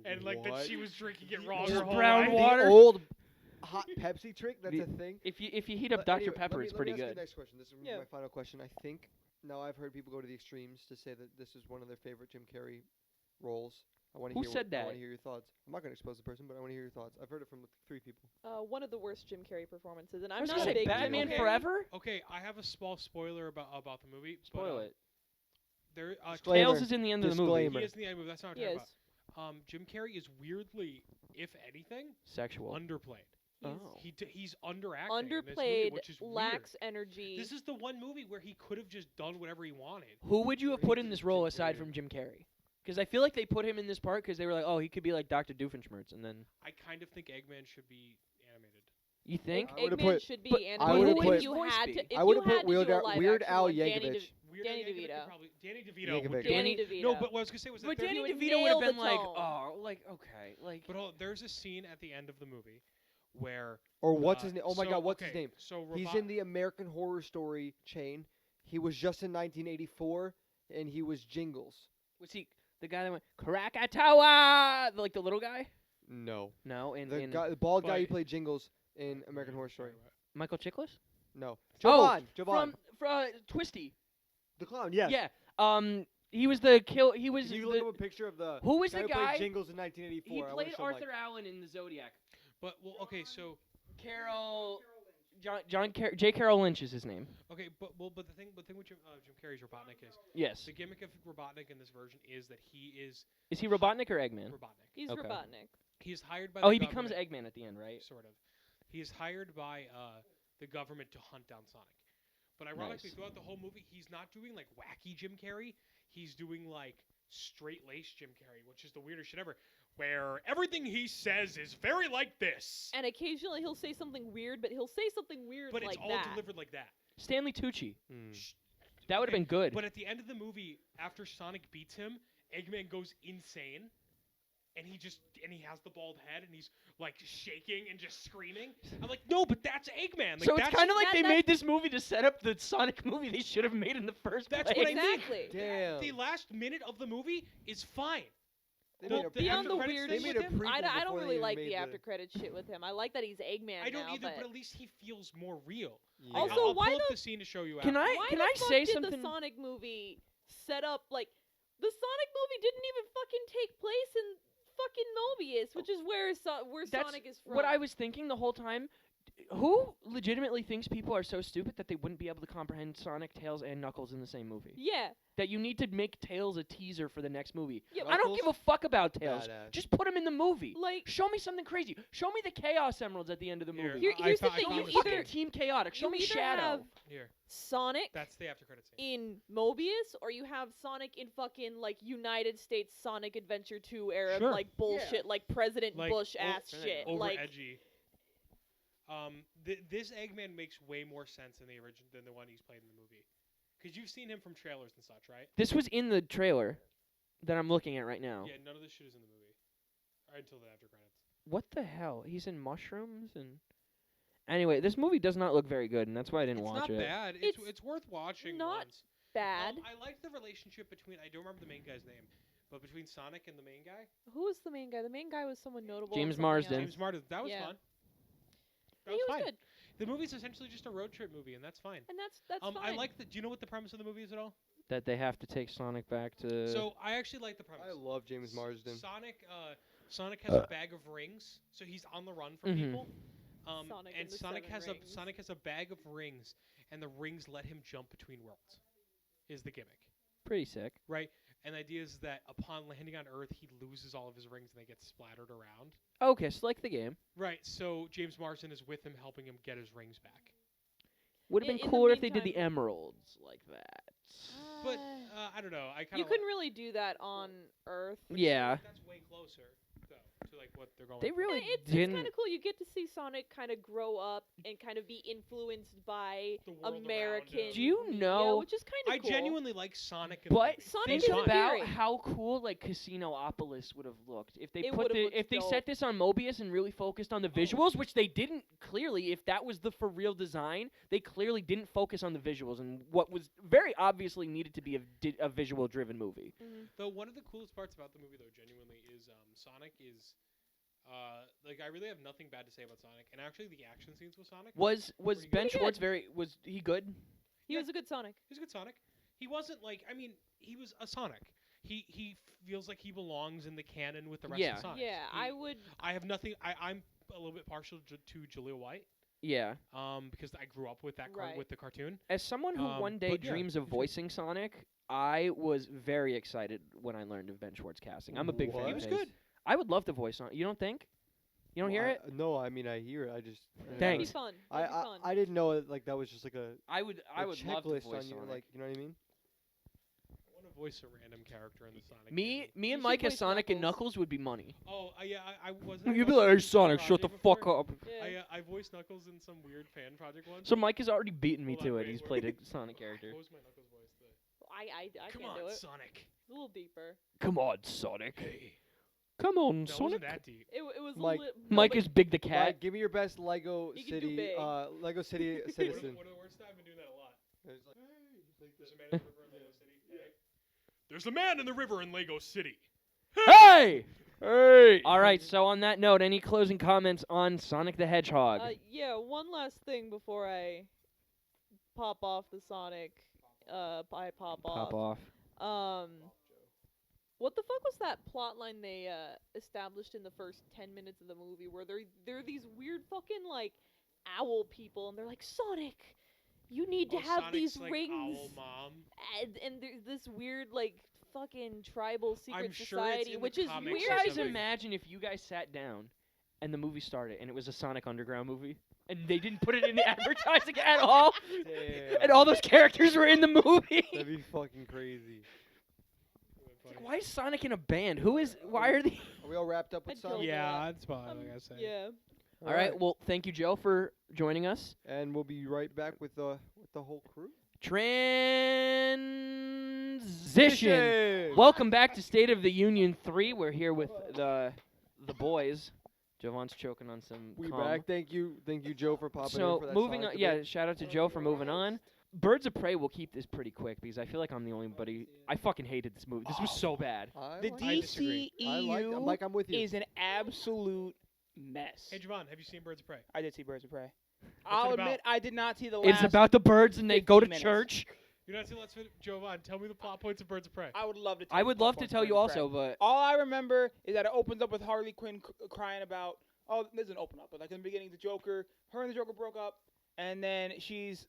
and like that
What?
she was drinking it
The
wrong.
old
her whole
brown
life.
water.
The old hot Pepsi trick? That's
The-
a thing?
If you heat up
But
Dr
anyway,
Pepper, it's pretty
let me ask you
good.
the next question. This is
Yeah.
my final question. I think, now I've heard people go to the extremes to say that this is one of their favorite Jim Carrey roles. I want to
Who
hear
said
I
that?
want to hear your thoughts. I'm not going to expose the person, but I want to hear your thoughts. I've heard it from 3 people.
One of the worst Jim Carrey performances, and
I
I'm
was
not
gonna
a
say
big
Batman
Jim Carrey.
Forever.
Okay, I have a small spoiler about the movie.
Spoil
but,
it.
There,
Disclaimer.
Tails is in the end of the movie.
Disclaimer.
he is in the end movie. That's not what I'm
Yes,
talking about. Jim Carrey is weirdly, if anything,
Sexual.
underplayed.
he's
Oh.
He's underacting in this movie,
underplayed,
which is
lacks
weird.
energy.
This is the one movie where he could have just done whatever he wanted.
Who would you have put in this role
Jim
aside
Carrey.
from Jim Carrey? Because I feel like they put him in this part because they were like, oh, he could be like Dr. Doofenshmirtz, and then
I kind of think Eggman should be animated.
you think?
I would've
Eggman
put-
should
but
be
I
animated.
would've
if
put-
you
voice
had
be?
to, if
I would
you
have put
had to do a live
Weird
action
Al
one, Danny
Yankovic.
Weird
Danny
Al Yankovic
DeVito.
could probably- Danny DeVito.
Yankovic.
would do
Danny
it.
DeVito.
No, but what I was gonna say was that
But
there-
Danny
would
DeVito would have
nail the
been like,
tone.
oh, like okay, like.
But there's a scene at the end of the movie where
Or what's his name? Oh my
so-
God, what's
okay,
his name?
So
He's in the American Horror Story chain. He was just in 1984, and he was Jingles.
Was he the guy that went Krakatoa? Like the little guy?
No.
No, in
The bald guy who
But-
played Jingles in American Horror Story.
Michael Chiklis?
No.
Oh,
Jovan.
From Twisty.
The clown, yes.
Yeah. He was the kill. He was
Can you
the,
look up a picture of the
who was
guy
the
who played
guy?
Jingles in 1984?
He
I wanna
played
show, like-
Arthur Allen in the Zodiac.
But okay, so
J. Carroll Lynch is his name.
okay, but the thing with Jim Carrey's Robotnik is
Yes.
the gimmick of Robotnik in this version is that he is
Is he Robotnik or Eggman?
Robotnik.
He's
Okay.
Robotnik.
He is hired by.
Oh,
the
he becomes
government-
Eggman at the end, right?
Sort of. He is hired by the government to hunt down Sonic. But ironically,
Nice.
throughout the whole movie, he's not doing like wacky Jim Carrey. He's doing like straight laced Jim Carrey, which is the weirdest shit ever. Where everything he says is very like this,
And occasionally he'll say something weird, but he'll say something weird
but
like
it's all
that.
delivered like that.
Stanley Tucci.
Hmm.
That would have
Okay,
been good.
But at the end of the movie, after Sonic beats him, Eggman goes insane, and he has the bald head, and he's like shaking and just screaming. I'm like, no, but that's Eggman. Like,
So it's
that's,
kind of like they
that-
made this movie to set up the Sonic movie they should have made in the first
That's
place.
what I mean.
Exactly.
Damn.
the last minute of the movie is fine.
They
the-
made a
the
Beyond
after
the
credits
weird
thing
They made
with
a
him,
prequel
I
before
don't
they
really
even
like
made
the after credit shit with him. I like that he's Eggman
I don't
now,
either,
but
but at least he feels more real.
Yeah.
Like,
Also,
I'll
why
pull up
the-
the scene to show you.
Can
after.
I
why
can
the
I
fuck
say
did
something?
the Sonic movie set up like the Sonic movie didn't even fucking take place in fucking Mobius, which is where
That's
Sonic is from.
What I was thinking the whole time. Who legitimately thinks people are so stupid that they wouldn't be able to comprehend Sonic, Tails, and Knuckles in the same movie?
Yeah.
That you need to make Tails a teaser for the next movie.
Yeah,
I don't give a fuck about Tails.
Badass.
Just put him in the movie.
Like
Show me something crazy. Show me the Chaos Emeralds at the end of the
Here,
movie.
Here's the
I
thing,
Show
found
me
the
you
fucking
scene.
either-
Team Chaotic. Show
you
me
either
Shadow.
have
Here,
Sonic
that's the after credits scene.
in Mobius, or you have Sonic in fucking like United States Sonic Adventure 2 era
Sure.
like bullshit, like President
Like,
Bush
o-
ass shit.
Over
Like
edgy. This Eggman makes way more sense in the original than the one he's played in the movie. Because you've seen him from trailers and such, right?
This was in the trailer that I'm looking at right now.
Yeah, none of this shit is in the movie. Or until the after credits.
What the hell? He's in mushrooms and. Anyway, this movie does not look very good, and that's why I didn't
It's
watch
not
it.
bad.
It's
It's worth watching
not
once.
bad.
I like the relationship between. I don't remember the main guy's name, But between Sonic and the main guy,
Who was the main guy? The main guy was someone notable. in
James
something
Marsden.
else.
James Marsden, that was
Yeah.
fun. That
He
was
was
fine.
good,
The movie's essentially just a road trip movie, and that's fine.
and that's fine.
I like the. Do you know what the premise of the movie is at all?
That they have to take Sonic back to.
So I actually like the premise.
I love James Marsden.
Sonic has a bag of rings, so he's on the run from
Mhm.
people.
Sonic
And
and the
Sonic
seven
has
rings.
Sonic has a bag of rings, and the rings let him jump between worlds. Is the gimmick,
pretty sick.
right? And the idea is that upon landing on Earth, he loses all of his rings and they get splattered around.
Okay, so like the game.
Right. So James Marsden is with him, helping him get his rings back.
Would have
In
been
the
cooler if they did the
meantime-
emeralds like that.
But I don't know. I kind
you
of
couldn't really do that on Earth.
Yeah.
That's way closer, though, to like what they're going.
They
for.
really
It's
didn't.
kind of cool. You get to see Sonic kind of grow up and kind of be influenced by
The world around
American.
him.
Do you
media,
know-
which is kind of
I
cool.
genuinely like Sonic. In the
But
movie.
Sonic
think
is
about
scary.
how cool like Casinopolis would have looked if they
It
put
would've
the
looked
if they
dope.
set this on Mobius and really focused on the visuals, which they didn't clearly. If that was the for real design, they clearly didn't focus on the visuals and what was very obviously needed to be a visual driven movie.
Mhm.
Though one of the coolest parts about the movie, though, genuinely, is Sonic is. Like I really have nothing bad to say about Sonic, and actually the action scenes with Sonic.
Was
Pretty
Ben
good.
Schwartz was he good?
He
Yeah.
was a good Sonic.
He's a good Sonic. He wasn't like he was a Sonic. He feels like he belongs in the canon with the rest
Yeah.
of Sonic.
Yeah, I would.
I have nothing. I'm a little bit partial to Jaleel White.
Yeah.
Because I grew up with that
Right.
with the cartoon.
As someone who one day
but yeah,
dreams of
he's good.
voicing Sonic, I was very excited when I learned of Ben Schwartz casting. I'm a big fan.
What?
of
He
was
his.
good.
I would love to voice Sonic. You don't think? You don't hear it?
No, I mean I hear it. I just.
It'd
Thanks.
be fun.
I,
It'd be
I
fun.
I didn't know that, like that was just like a
I would love to
checklist
voice
on your
Sonic.
like you know what I mean.
I want to voice a random character in the Sonic.
Me
canon.
and
You
Mike
should
as
voice
Sonic and
Knuckles.
Knuckles would be money.
Oh, yeah, I wasn't.
You'd be like, "Hey Sonic, shut the fuck up."
Yeah.
I voiced Knuckles in some weird fan project once.
So Mike has already beaten me
Hold
to
on,
it.
wait,
He's
wait.
played a Sonic character.
What was my Knuckles voice?
I
Come
can't
on,
do it.
Sonic.
A little deeper.
Come on, Sonic.
Hey.
Come on,
That
Sonic.
wasn't that deep.
It was
Mike-
Mike is Big the
Mike,
Cat.
give me your best Lego
He can do
City
big.
Lego City
One
citizen.
of the worst. I've been doing that a lot.
There's like,
There's a man in the river in Lego City. Hey. There's a man in the river in Lego City.
Hey! Hey! All right. So on that note, any closing comments on Sonic the Hedgehog?
Yeah, one last thing before I pop off the Sonic. I pop
Pop off.
What the fuck was that plot line they established in the first 10 minutes of the movie where they're these weird fucking like owl people and they're like, Sonic, you need to have
Sonic's
these
like
rings,
Owl mom.
and there's this weird like fucking tribal secret
I'm sure it's
society,
in the
which is
comics
weird.
You
or
guys
something.
imagine if you guys sat down and the movie started and it was a Sonic Underground movie and they didn't put it in the advertising at all,
damn.
and all those characters were in the movie.
That'd be fucking crazy.
Like, why is Sonic in a band? Who is? Why are they?
Are we all wrapped up with
I'd go
Sonic?
with
Yeah,
that.
that's probably like I said.
Yeah.
All right. Well, thank you, Joe, for joining us.
And we'll be right back with the whole crew.
Transition. Welcome back to State of the Union 3. We're here with the boys. Jovan's choking on some.
We
cum.
back. Thank you, Joe, for popping in
So
for that
moving
Sonic
on, yeah.
debate.
Shout out to Joe for moving on. Birds of Prey will keep this pretty quick because I feel like I'm the only buddy. I fucking hated this movie. This was so bad.
I
The
like-
I disagree.
I like.
DCEU
Mike, I'm with you.
is an absolute mess.
Hey, Javon, have you seen Birds of Prey?
I did see Birds of Prey.
it
I'll
about?
admit I did not see the last.
It's about the birds and they go to
15 minutes.
church.
You know, let's Jovan, tell me the plot points of Birds of Prey.
I would love to. Tell
I
you
would
the
love
plot
to
points
tell
of
you
Birds of
also,
Prey.
but
All I remember is that it opens up with Harley Quinn crying about. Oh, it doesn't open up, but like in the beginning, her and the Joker broke up, and then she's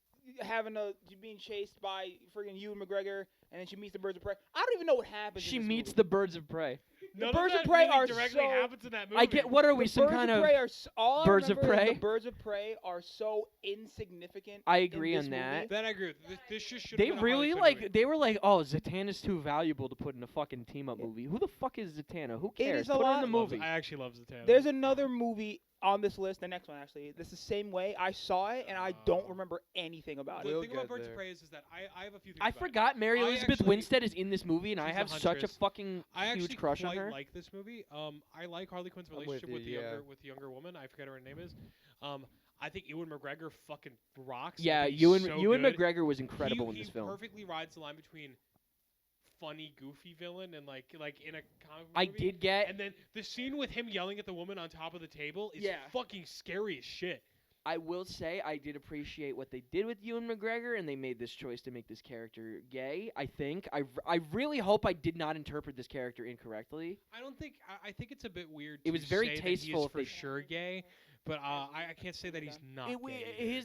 being chased by friggin' Ewan McGregor, and then she meets the Birds of Prey. I don't even know what happens.
she
in this
meets
movie.
the birds of prey.
None
Birds
of
of
that
Prey
really
are
directly
so-
happens in that movie.
I get. What are we?
The
Some
Birds
kind
of
of.
Prey are all
Birds
I
of
remember is
Prey?
The Birds of Prey are so insignificant.
I
in
agree
this
on that.
movie.
That I agree with. This just should.
They really like. They were like, "Oh, Zatanna's too valuable to put in a fucking team up movie." Who the fuck is Zatanna? Who
It
cares?
is a
Put her in
lot-
the movie.
I actually love Zatanna.
There's another movie on this list, the next one actually. This is the same way. I saw it and I don't
Oh.
remember anything about
The
it.
We'll
thing about
get
Birds
there.
of Prey is that I have a few things.
I
about it.
forgot Mary
I
Elizabeth
actually-
Winstead is in this movie, and I
She's a
have such a
huntress.
fucking
I actually
huge crush on
quite
her.
like this movie. I like Harley Quinn's
I'm with
relationship with,
you,
the
yeah.
younger woman. I forget what her name is. I think Ewan McGregor fucking rocks. I
Yeah,
think he's
Ewan
so
Ewan
good.
McGregor was incredible in
he
this film.
perfectly rides the line between funny, goofy villain, and like in a comic
I
movie.
did get.
And then the scene with him yelling at the woman on top of the table is
Yeah.
fucking scary as shit.
I will say I did appreciate what they did with Ewan McGregor, and they made this choice to make this character gay. I think I really hope I did not interpret this character incorrectly.
I don't think I think it's a bit weird.
It
to
was very
say
tasteful
that
if
he is
they-
for sure gay, but I can't say that he's not gay.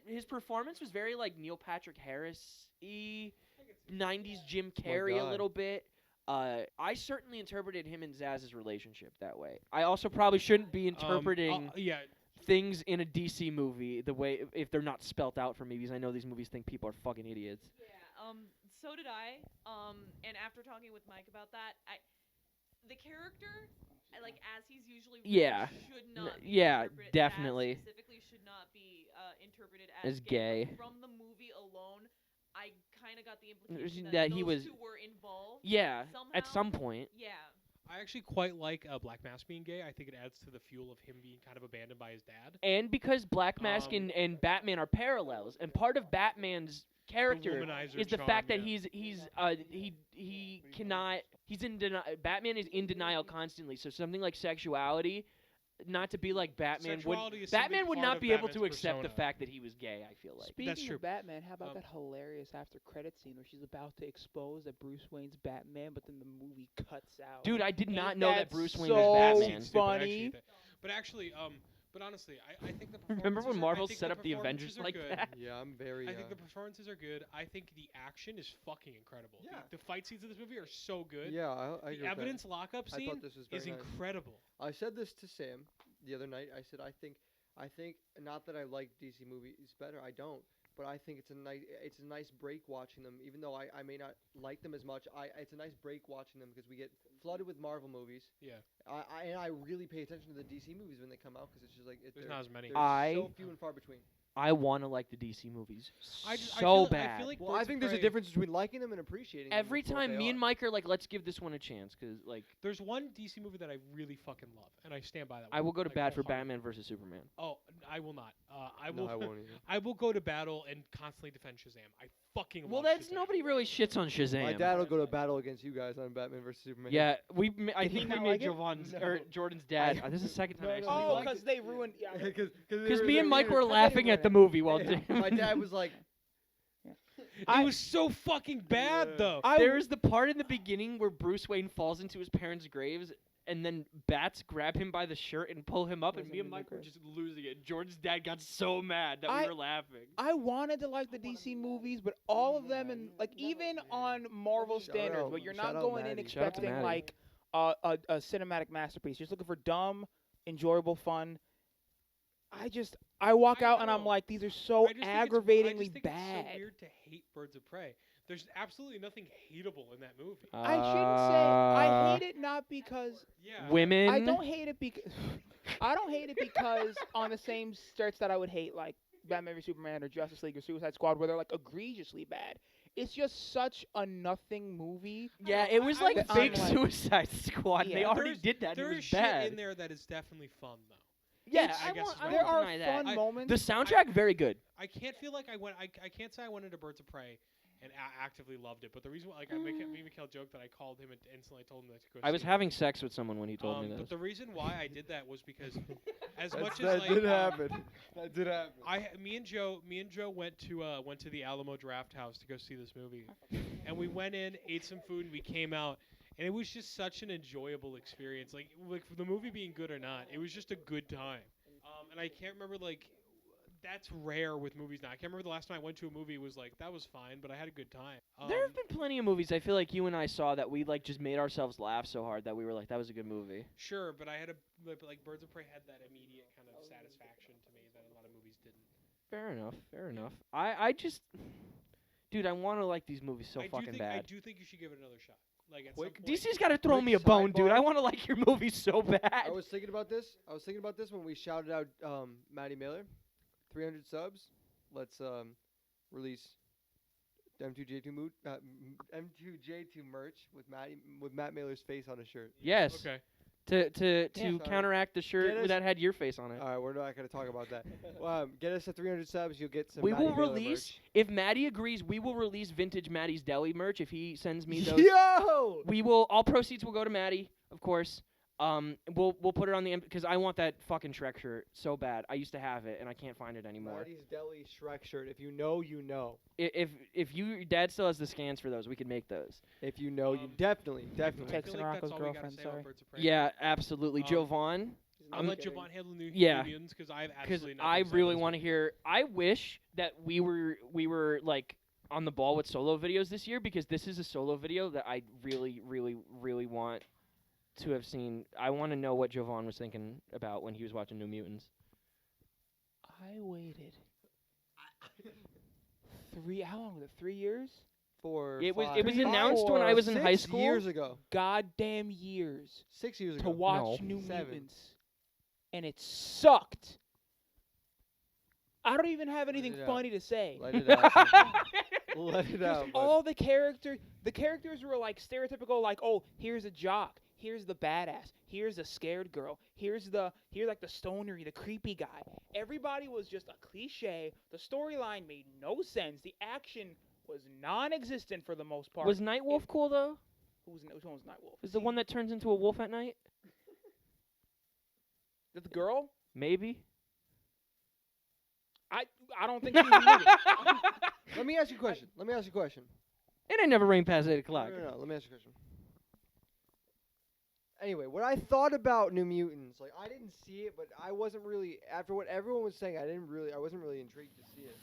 His performance was very like Neil Patrick Harris-y, 90s Jim
my
Carrey a
God.
little bit. I certainly interpreted him and Zaz's relationship that way. I also probably shouldn't be interpreting
Yeah,
things in a DC movie the way if they're not spelt out for me, because I know these movies think people are fucking idiots.
Yeah. So did I. And after talking with Mike about that, the character, like as he's usually written,
Yeah.
should not. Be
Yeah,
interpreted-
definitely.
That specifically should not be interpreted
As
as
gay.
But from the movie alone, I kind of got the implication
that
that
he
those
was-
two were involved.
Yeah,
Somehow.
at some point.
Yeah.
I actually quite like Black Mask being gay. I think it adds to the fuel of him being kind of abandoned by his dad.
And because Black Mask and Batman are parallels, and part of Batman's character
womanizer
is the
charm,
fact that
yeah.
he cannot he's in Batman is in denial constantly. So something like sexuality, not to be like Batman
Sexuality is simply
Batman would
part
not
of
be able to
Batman's
accept the
persona.
fact that he was gay. I feel like.
Speaking
true.
of Batman, how about
Um,
that hilarious after credit scene where she's about to expose that Bruce Wayne's Batman, but then the movie cuts out?
Dude, I did not
Ain't
know that
that
Bruce Wayne
so
was
That
Batman.
scene's stupid,
funny.
actually. But actually, but honestly, I think the
Remember when
performances are-
Marvel
I think
set up the Avengers
performances are
like
good.
that?
Yeah, I'm very.
I think the performances are good. I think the action is fucking incredible.
Yeah.
The fight scenes in this movie are so good.
yeah, I agree
The
with that.
evidence lockup
I
scene
thought this was
is
very nice.
incredible.
I said this to Sam the other night. I said I think not that I like DC movies better. I don't, but I think it's a nice break watching them. Even though I may not like them as much, it's a nice break watching them because we get flooded with Marvel movies.
Yeah.
And I really pay attention to the DC movies when they come out because it's just like
There's not as many.
they're so few and far between.
I want to like the DC movies
I
so
feel,
bad.
I feel like
Well, I
Birds of
think there's a
Prey-
difference between liking them and appreciating them.
Every
for what
time
they
me and
are.
Mike are like, let's give this one a chance, because like
There's one DC movie that I really fucking love, and I stand by that.
I will go to
like,
bat for
wholeheartedly.
Batman versus Superman.
Oh, I will not. I
No,
will.
I won't either.
I will go to battle and constantly defend Shazam. I fucking
Well,
love
that's
Shazam.
nobody really shits on Shazam.
My dad will go to battle against you guys on Batman vs Superman.
Yeah, I
Did he
think we
not
made
like it?
Jovan's
No.
or Jordan's dad.
I-
this is the second time
No,
I
no,
actually
he
Oh,
liked
liked
because they ruined. Yeah.
because me and Mike were laughing at the movie while doing.
My dad was like,
It was so fucking bad
Yeah.
though.
There is the part in the beginning where Bruce Wayne falls into his parents' graves, and then bats grab him by the shirt and pull him up, and
Wasn't
me and
in the
Mike were
grave.
just losing it. Jordan's dad got so mad that
I-
we were laughing.
I wanted to like the DC movies, but all of them, and like even on Marvel
Shout
standards,
out-
but you're
shout
not
out
going in
Maddie.
Shout out to
expecting
Maddie.
like a cinematic masterpiece. You're just looking for dumb, enjoyable fun. I walk
I
out and I'm
know.
like, these are so
I just think
aggravatingly
it's so
bad.
weird to hate Birds of Prey. There's absolutely nothing hateable in that movie.
I shouldn't say I hate it not because
Yeah.
Women.
I don't hate it because I don't hate it because on the same stretch that I would hate like Batman v Superman or Justice League or Suicide Squad, where they're like egregiously bad. It's just such a nothing movie.
Yeah, it was like
I'm
Big
like-
Suicide Squad. They
Yeah.
already
There's-
did that. And
There
it
is
was bad.
shit in there that is definitely fun though.
Yeah,
I guess
I
There
won't
are
deny that.
fun
I-
moments.
The soundtrack very good.
I can't feel like I went. I can't say I went into Birds of Prey and actively loved it. But the reason, like, me and Mikhail joked that I called him and instantly told him to go.
I was
see it.
having sex with someone when he told me
But
this.
the reason why I did that was because, as
That's-
much
that
as like,
did happen. That did happen.
me and Joe went to the Alamo Draft House to go see this movie, and we went in, ate some food, and we came out, and it was just such an enjoyable experience. Like the movie being good or not, it was just a good time. And I can't remember like. That's rare with movies now. I can't remember the last time I went to a movie. It was like that was fine, but I had a good time.
There have been plenty of movies I feel like you and I saw that we like just made ourselves laugh so hard that we were like, that was a good movie.
Sure, but I had like Birds of Prey had that immediate kind of satisfaction to me that a lot of movies didn't.
Fair enough. Fair enough. I just, dude, I want to like these movies so
I
fucking
I
bad.
do think you should give it another shot. Like at
Quick-
some point,
DC's got to throw
Quick
me a bone, dude.
sidebar.
I want to like your movies so bad.
I was thinking about this. When we shouted out Maddie Mailer, 300 subs. Let's release M2J2 M2J2 merch with Matt Mailer's face on a shirt.
Yes.
Okay.
to
Yeah.
counteract the shirt
Get us-
that had your face on it.
All right, we're not gonna talk about that. Get us to 300 subs, you'll get some.
We
Matty
will
Mailer
release,
merch.
if Maddie agrees, we will release vintage Maddie's Deli merch if he sends me those.
Yo!
We will. All proceeds will go to Maddie, of course. We'll put it on the because I want that fucking Shrek shirt so bad. I used to have it and I can't find it anymore.
Matty's Deli Shrek shirt. If you know, you know.
If your dad still has the scans for those, we could make those.
If you know, you definitely.
I
Texting
feel like
Rocco's
that's all we gotta
girlfriend,
say about
sorry.
Birds of Prey.
Yeah, absolutely.
Um,
Jovan,
I'll
I'm
let
kidding.
Javon handle New
Yeah.
Mutants because I have
because
absolutely
I
nothing to say
really
about
want to
this
hear. I wish that we were like on the ball with solo videos this year because this is a solo video that I really, really, really want to have seen. I want to know what Jovan was thinking about when he was watching New Mutants.
I waited. How long was it? 3 years?
It was
5,
announced when I was in high
6
school.
years ago.
Goddamn years
6 years
to
ago.
watch
No.
New
7.
Mutants, and it sucked. I don't even have anything
it out.
funny to say.
Let it out. Cynthia. Let it
Just
out. bud.
all the characters were like stereotypical, like, oh, here's a jock, here's the badass, here's a scared girl, here's like the stonery, the creepy guy. Everybody was just a cliche. The storyline made no sense. The action was non-existent for the most part.
Was Nightwolf cool though?
Which one was Nightwolf?
Is the one that turns into a wolf at night?
The girl?
Maybe.
I don't think she was in the movie.
Let me ask you a question.
And I never rained past 8 o'clock.
No. Let me ask you a question. Anyway, what I thought about New Mutants, like I didn't see it, but I wasn't really after what everyone was saying. I wasn't really intrigued to see it.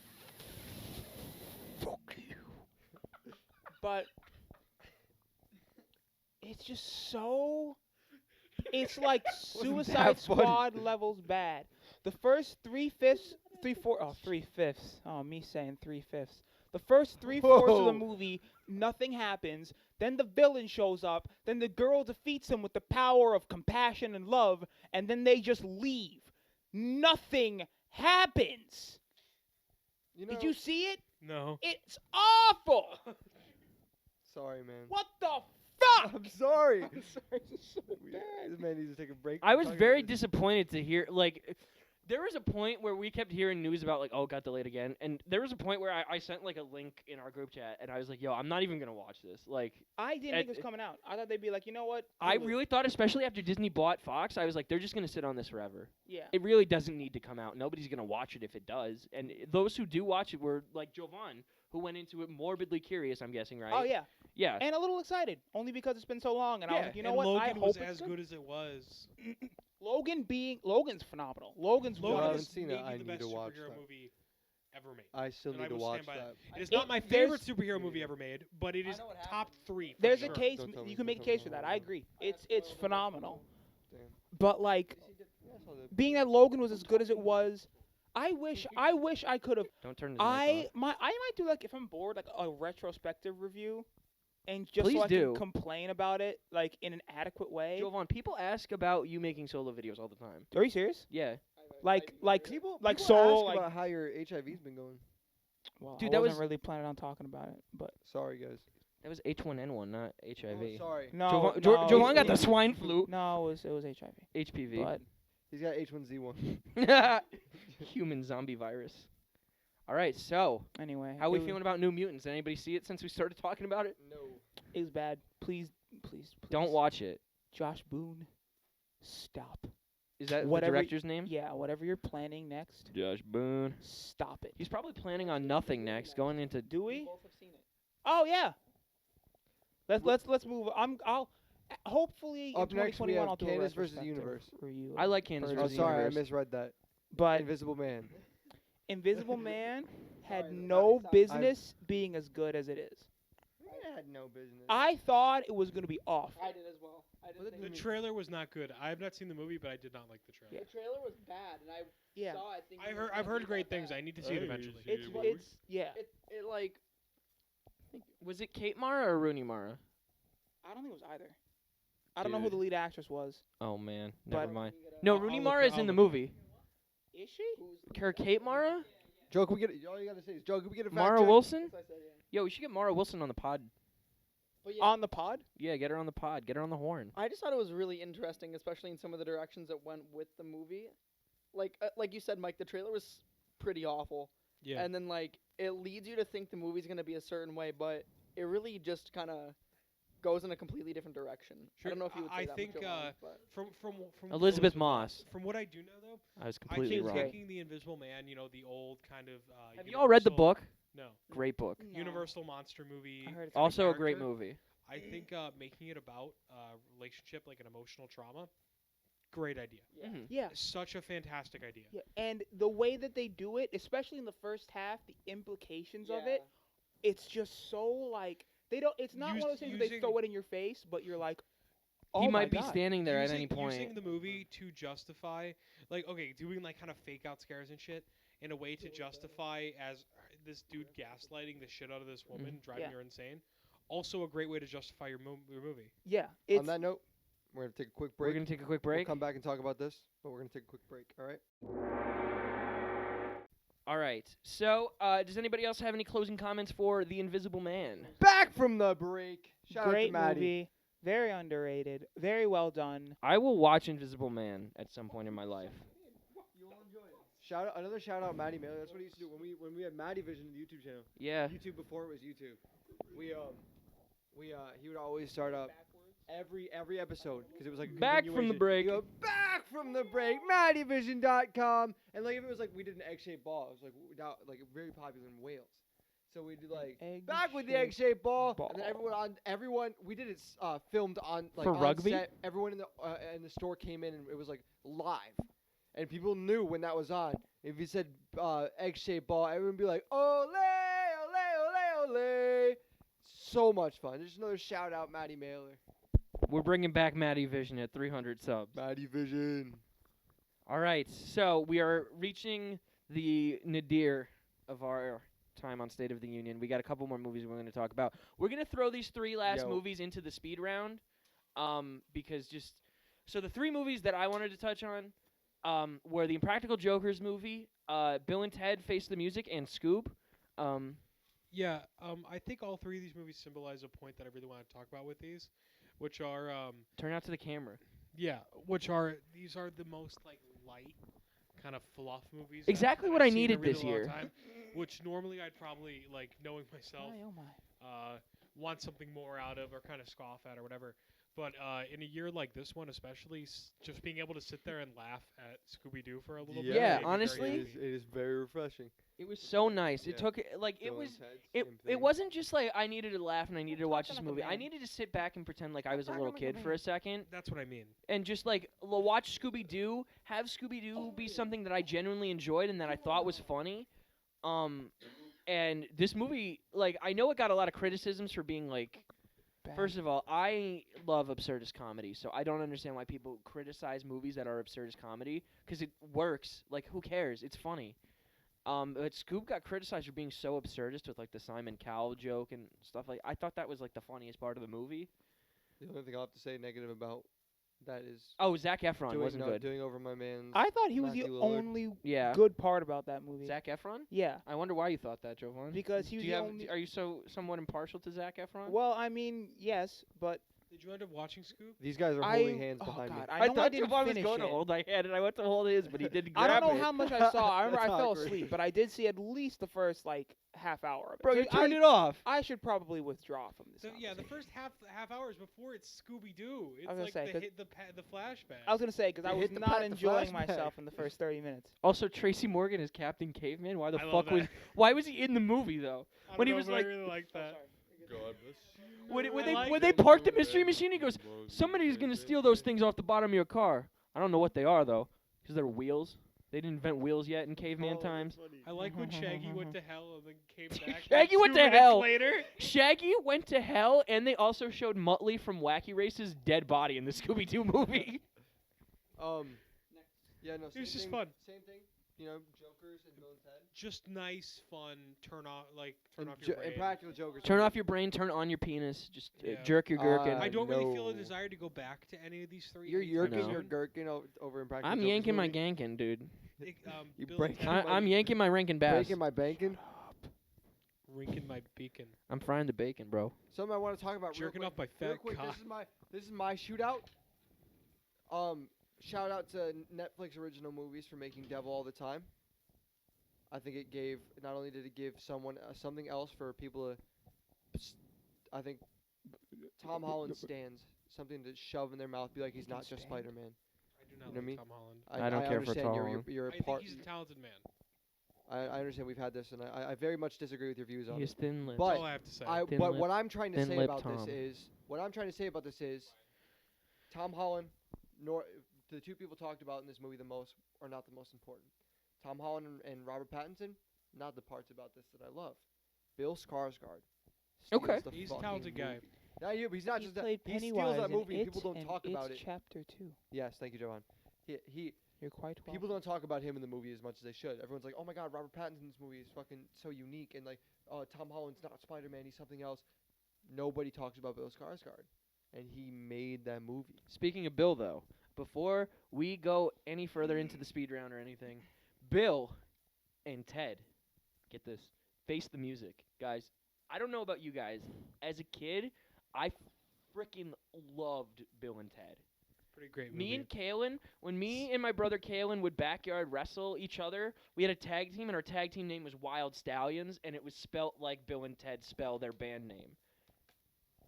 Fuck you. But it's just so. It's like
Wasn't
Suicide
that funny?
Squad levels bad. The first 3/5, 3/4. Oh, me saying 3/5. The first 3/4 of the
Whoa.
movie, nothing happens. Then the villain shows up. Then the girl defeats him with the power of compassion and love, and then they just leave. Nothing happens. Did you see it?
No.
It's awful.
Sorry, man.
What the fuck?
I'm sorry.
I'm sorry, this is so bad.
This man needs to take a break.
I
from
was
talking
very
about this.
disappointed to hear there was a point where we kept hearing news about like, oh, it got delayed again, and there was a point where I sent like a link in our group chat, and I was like, yo, I'm not even gonna watch this. Like,
I didn't think it was coming out. I thought they'd be like, you know what?
I
Hulu.
really thought, especially after Disney bought Fox, I was like, they're just gonna sit on this forever.
Yeah.
It really doesn't need to come out. Nobody's gonna watch it if it does, and those who do watch it were like Jovan, who went into it morbidly curious. I'm guessing, right?
Oh yeah,
Yeah.
and a little excited, only because it's been so long, and I was
Yeah,
like, you know
and
what?
Logan
I hope
was
it's
as good as it was.
Logan's phenomenal. Logan's
No, I
Logan
haven't
is
seen
maybe
it. I
the
need
best
to watch
superhero
that.
movie ever made.
I still
And I
need to
will
watch
stand by
that.
It is
It-
not my
there's-
favorite superhero movie ever made, but it
I
is
know what
top 3. for
There's
sure.
a case.
Don't tell me,
You can
don't
make a
tell me.
case for that. I agree. It's phenomenal.
Damn.
But like, being that Logan was as good as it was, I wish I could have.
Don't turn this mic off.
I might do like if I'm bored like a retrospective review, and just
Please
so I
do.
can complain about it like in an adequate way.
Jovan, people ask about you making solo videos all the time.
Are you serious?
Yeah.
Like
People
solo
ask
like.
about how your HIV's been going.
Well,
Dude,
I
that
wasn't
was-
really planning on talking about it, but
Sorry, guys.
That was H1N1, not HIV.
Oh, sorry.
no.
Jovan,
no,
Jovan got
it-
the swine flu.
No, it was HIV.
HPV.
But
He's got H1Z1.
Human zombie virus. All right, so
anyway,
how we
it was-
feeling about New Mutants? Anybody see it since we started talking about it?
No.
It was bad. Please.
Don't watch it.
Josh Boone, stop.
Is that
Whatever
the director's name?
Yeah, whatever you're planning next,
Josh Boone.
stop it.
He's probably planning on nothing next, going into.
Do we?
Both have seen it.
Oh yeah. Let's move. I'll hopefully
Up
in
next we
2021
have
I'll do a
Candace versus the
retrospective
Universe.
review.
I like Candace
Birds
Oh,
of
versus
the
sorry, I
Universe.
misread that.
but
Invisible Man.
Invisible Man had
Sorry,
no
sorry.
business being as good as it is.
I had no business.
I thought it was gonna be off.
I did as well. I didn't
What
think
The
did you
trailer was not good. I have not seen the movie, but I did not like the trailer.
Yeah.
the trailer was bad, and I
Yeah,
saw it thinking.
I've heard great things. I need to see it
Hey,
eventually.
it's yeah.
It like.
Was it Kate Mara or Rooney Mara?
I don't think it was either. I don't know who
Dude.
the lead actress was.
Oh man,
But-
never mind. No,
I'll
Rooney
look
Mara
it-
is
I'll
in the
look it up.
movie.
Is she?
Her Kate Mara?
Joe, can we get all you gotta say is Joe, can we get a fact
Mara
check?
Wilson?
That's what I said, yeah.
Yo, we should get Mara Wilson on the pod.
But yeah,
On the pod?
Yeah, get her on the pod. Get her on the horn.
I just thought it was really interesting, especially in some of the directions that went with the movie. Like you said, Mike, the trailer was pretty awful,
Yeah.
and then like it leads you to think the movie's gonna be a certain way, but it really just kind of goes in a completely different direction.
Sure,
I don't know if you would say
I
that
think,
much Jovan, but
from
Elizabeth Moss.
From what I do know though,
I was
I
completely
keep
wrong.
thinking the Invisible Man. You know, the old kind of.
Have you all read the
Universal-
book?
No.
Great book.
No.
Universal monster movie.
I heard it's
Also a great
character.
movie.
I think making it about relationship, like an emotional trauma, great idea.
Yeah.
Mhm.
Yeah.
Such a fantastic idea.
Yeah, and the way that they do it, especially in the first half, the implications of it, it's just so like they don't. It's not one of those things where they
Using-
throw it in your face, but you're like, oh
He
my
might be
God.
standing there at
using,
any point.
Using the movie to justify, like, okay, doing like kind of fake out scares and shit in a way to justify as this dude gaslighting the shit out of this woman, driving
Yeah.
her insane. Also, a great way to justify your movie.
Yeah, it's
On that note, we're gonna take a quick
We're
break.
gonna take a quick
We'll
break.
come back and talk about this, but we're gonna take a quick break. All right.
All right. So, does anybody else have any closing comments for The Invisible Man?
Back from the break. Shout out
great
to Maddie.
movie, very underrated, very well done.
I will watch Invisible Man at some point in my life.
Another shout out Maddie Mailer. That's what he used to do when we had Maddie Vision, the YouTube channel.
Yeah.
YouTube before it was YouTube. He would always start up every episode because it was like
Back from the
continuation.
break.
He'd go, back from the break, MaddieVision.com, and like if it was like we did an egg-shaped ball, it was like very popular in Wales. So we'd do like back with the egg-shaped ball, and then everyone we did it filmed on like
For
on
rugby?
set. Everyone in the store came in and it was like live. And people knew when that was on. If you said egg-shaped ball, everyone would be like, ole, ole, ole, ole. So much fun. Just another shout-out, Maddie Mailer.
We're bringing back Maddie Vision at 300 subs.
Maddie Vision.
All right. So, we are reaching the nadir of our time on State of the Union. We got a couple more movies we're going to talk about. We're going to throw these three last
Yo.
movies into the speed round because so the three movies that I wanted to touch on were the Impractical Jokers movie, Bill and Ted Face the Music, and Scoob.
Yeah, I think all three of these movies symbolize a point that I really want to talk about with these, which are
Turn out to the camera.
these are the most like light kind of fluff movies.
Exactly
that
what
I've
I
seen in a
needed
really
this
long
year.
time, which normally I'd probably like knowing myself
Oh my.
want something more out of or kind of scoff at or whatever. But in a year like this one, especially, just being able to sit there and laugh at Scooby-Doo for a little bit.
Yeah,
made me very
honestly,
happy.
It is very refreshing.
It was so nice. It
Yeah.
took like it
Bill
was
and Ted,
it
same
it
thing.
wasn't just like I needed to laugh and I needed to watch this
talking like a
movie. I
man.
needed to sit back and pretend like I was a
talking
little
like a
kid for
man.
a second
That's what I mean.
and just like watch Scooby Doo, have Scooby Doo be something that I genuinely enjoyed and that I thought was funny. And this movie, like I know it got a lot of criticisms for being like. First of all, I love absurdist comedy, so I don't understand why people criticize movies that are absurdist comedy because it works. Like, who cares? It's funny. But Scoob got criticized for being so absurdist with like the Simon Cowell joke and stuff like. I thought that was like the funniest part of the movie.
The only thing I'll have to say negative about that is
Oh, Zac Efron wasn't good.
doing over my man's.
I thought he was the
Matthew Lillard.
only
Yeah,
good part about that movie.
Zac Efron.
Yeah,
I wonder why you thought that, Jovan.
because he was
Do you
the
have?
only.
Are you so somewhat impartial to Zac Efron?
Well, I mean, yes, but
Did you end up watching Scoob?
These guys are
I.
holding hands
Oh
behind
God,
me.
I know I
thought
didn't
Jovan was
finish
going to
it.
hold my hand, and I went to hold his, but he didn't
I
grab
don't know
it.
how much I saw. I remember I
That's
fell
awkward.
asleep, but I did see at least the first like half hour of it.
Bro,
So
you turned
I,
it off.
I should probably withdraw from this.
So yeah, the
conversation.
first half hours before it's Scooby Doo. It's
gonna
like
say,
the
'cause-
hit, the flashback.
I was gonna say because I
You
was
hit the
not
pat- the
enjoying
flashback.
myself in the first 30 minutes.
Also, Tracy Morgan is Captain Caveman. Why the
I love
fuck was?
that.
Why was he in the movie though?
I don't
when he
know,
was
but
like-
I really like that.
When
like
they
it.
parked the mystery machine, he goes, "Somebody's gonna steal those things off the bottom of your car." I don't know what they are though, because they're wheels. They didn't invent wheels yet in caveman times.
I like when Shaggy went to hell and then came back.
Shaggy
like
went
2
to
minutes
hell.
later.
Shaggy went to hell, and they also showed Muttley from Wacky Race's dead body in the Scooby-Doo movie.
Yeah, no.
It was
same
just
thing,
fun.
Same thing. You know, Jokers and Bill and Ted.
Just nice, fun. Turn off
And
your brain.
Impractical Jokers.
Turn off your brain, turn on your penis, just
Yeah.
jerk your gherkin.
I don't really feel a
No.
desire to go back to any of these three.
You're
anytime
yerking
No.
your
soon.
gherkin over Impractical
I'm
Jokers
yanking my
movie?
gankin, dude.
You
Bill and
break
Ted.
my-
I'm yanking my Rankin Bass.
Breaking my banking.
Rinking my beacon.
I'm frying the bacon, bro.
Something I want to talk about
Jerking
real
off my
quick. Real
fat
quick,
cock.
this is my shootout. Shout out to Netflix original movies for making Devil All the Time. I think it gave, not only did it give someone something else for people to, I think Tom Holland stands something to shove in their mouth, be like he's not just
stand.
Spider-Man.
I do not
You know
like
me?
Tom Holland.
I don't care for
understand
Tom
you're,
Holland.
you're
I
a part.
think he's a talented man.
I understand we've had this, and I very much disagree with your views on
He's
it.
thin lips.
But
That's all I have to say.
Thin
But
lip-
what I'm trying to
thin
say
lip
about
Tom.
this is, Tom Holland, nor the two people talked about in this movie the most are not the most important. Tom Holland and Robert Pattinson, not the parts about this that I love. Bill Skarsgård. steals
Okay.
the
He's a
fucking
talented guy.
movie. Not you, but he's not
He
just that.
played
He
Pennywise
steals that
in
movie.
It
People don't
and
talk about
It's
it.
Chapter 2.
Yes, thank you, Johan. He
You're quite welcome.
People don't talk about him in the movie as much as they should. Everyone's like, "Oh my God, Robert Pattinson's movie is fucking so unique," and like, "Oh, Tom Holland's not Spider-Man; he's something else." Nobody talks about Bill Skarsgård, and he made that movie.
Speaking of Bill, though, before we go any further into the speed round or anything, Bill and Ted, get this, face the music, guys. I don't know about you guys. As a kid, I freaking loved Bill and Ted.
Pretty great movie.
Me and Kalen, when me and my brother Kalen would backyard wrestle each other, we had a tag team, and our tag team name was Wild Stallions, and it was spelt like Bill and Ted spell their band name.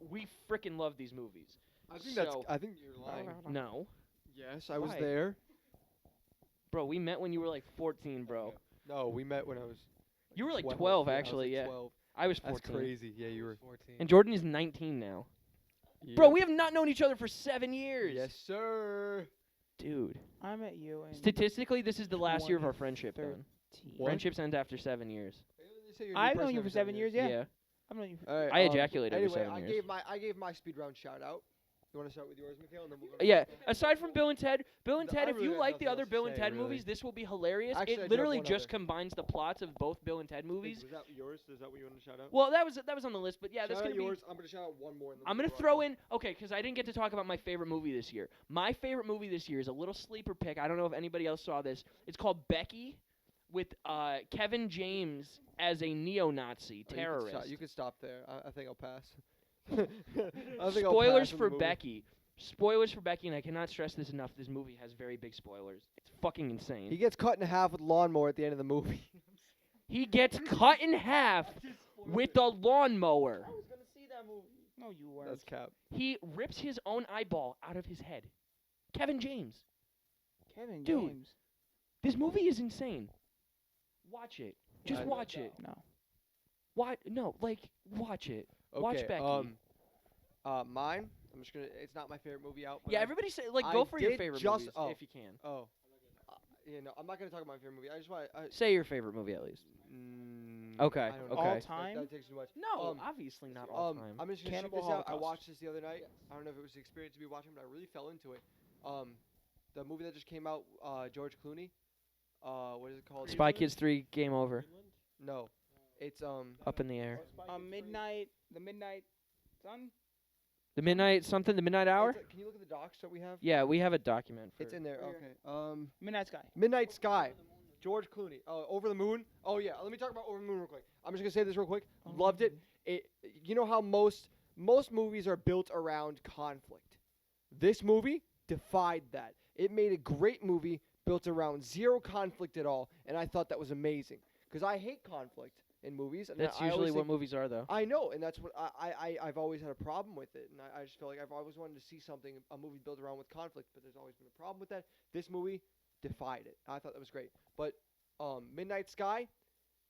We freaking love these movies.
I think
So-
I think you're lying.
No.
Yes, I was
Why?
there.
Bro, we met when you were like 14, bro.
No, we met when I was.
You were like
12,
12,
yeah, I was,
actually,
like,
yeah.
12.
I was
That's
14.
crazy. Yeah, you were.
14.
And Jordan is 19 now.
Yeah.
Bro, we have not known each other for 7 years.
Yes, sir.
Dude.
I met you in
Statistically, this is the last year of our friendship, then.
2013.
What?
Friendships end after 7 years.
I've known you for 7 years, yeah. I've known you for
All right,
I ejaculated
anyway,
for 7 years.
I gave my speed round shout out. You want to start with yours, Mikhail? And then we'll go
Yeah, aside from Bill and Ted,
No, I
if
really
you
have
like the
nothing
other
else to
Bill and
say,
Ted
really.
movies, this will be hilarious.
Actually, I
It
do have
literally
one
just
other.
combines the plots of both Bill and Ted movies.
Was that yours? Is that what you want to shout out?
Well, that was on the list, but yeah,
shout
that's
out
gonna be.
yours. I'm gonna shout out one more. And then
I'm
we'll
gonna
go
throw
on.
in because I didn't get to talk about my favorite movie this year. My favorite movie this year is a little sleeper pick. I don't know if anybody else saw this. It's called Becky, with Kevin James as a neo-Nazi
Oh,
terrorist.
You could stop there. I think I'll pass. I think I'll
Spoilers
pass on
for
the movie.
Becky. Spoilers for Becky, and I cannot stress this enough. This movie has very big spoilers. It's fucking insane.
He gets cut in half with a lawnmower at the end of the movie.
He gets cut in half with a lawnmower.
I was gonna see that movie.
No, you weren't.
That's cap.
He rips his own eyeball out of his head. Kevin James.
Kevin
Dude.
James.
This movie is insane. Watch it. Just
I-
watch it.
No.
Watch it. Watch
Okay.
Becky.
Mine. I'm just gonna. It's not my favorite movie out. But
Yeah,
I-
everybody say go
I
for your
did
favorite
just-
movies
oh.
if you can.
Oh. I'm not gonna talk about my favorite movie. I just want.
Say your favorite movie at least.
I
Okay,
don't know.
okay.
All
That-
time?
That takes too much.
No,
Um,
obviously not all time.
I'm just gonna shoot
Cannibal
this out. I
Holocaust.
watched this the other night. I don't know if it was the experience to be watching, but I really fell into it. The movie that just came out, George Clooney. What is it called?
Spy Kids 3 Game Over.
No, it's
Up in the air.
The Midnight Sun.
The Midnight Hour?
Can you look at the docs that we have?
Yeah, we have a document for
It's in there.
Right
Okay.
Midnight Sky.
Midnight Sky. George Clooney. Oh, Over the Moon. Oh yeah. Let me talk about Over the Moon real quick. I'm just gonna say this real quick. Loved it. You know how most movies are built around conflict. This movie defied that. It made a great movie built around zero conflict at all, and I thought that was amazing. Because I hate conflict in movies. And
That's
I always
usually what
think-
movies are, though.
I know, and that's what I've always had a problem with it, and I just feel like I've always wanted to see a movie built around with conflict, but there's always been a problem with that. This movie defied it. I thought that was great. But Midnight Sky,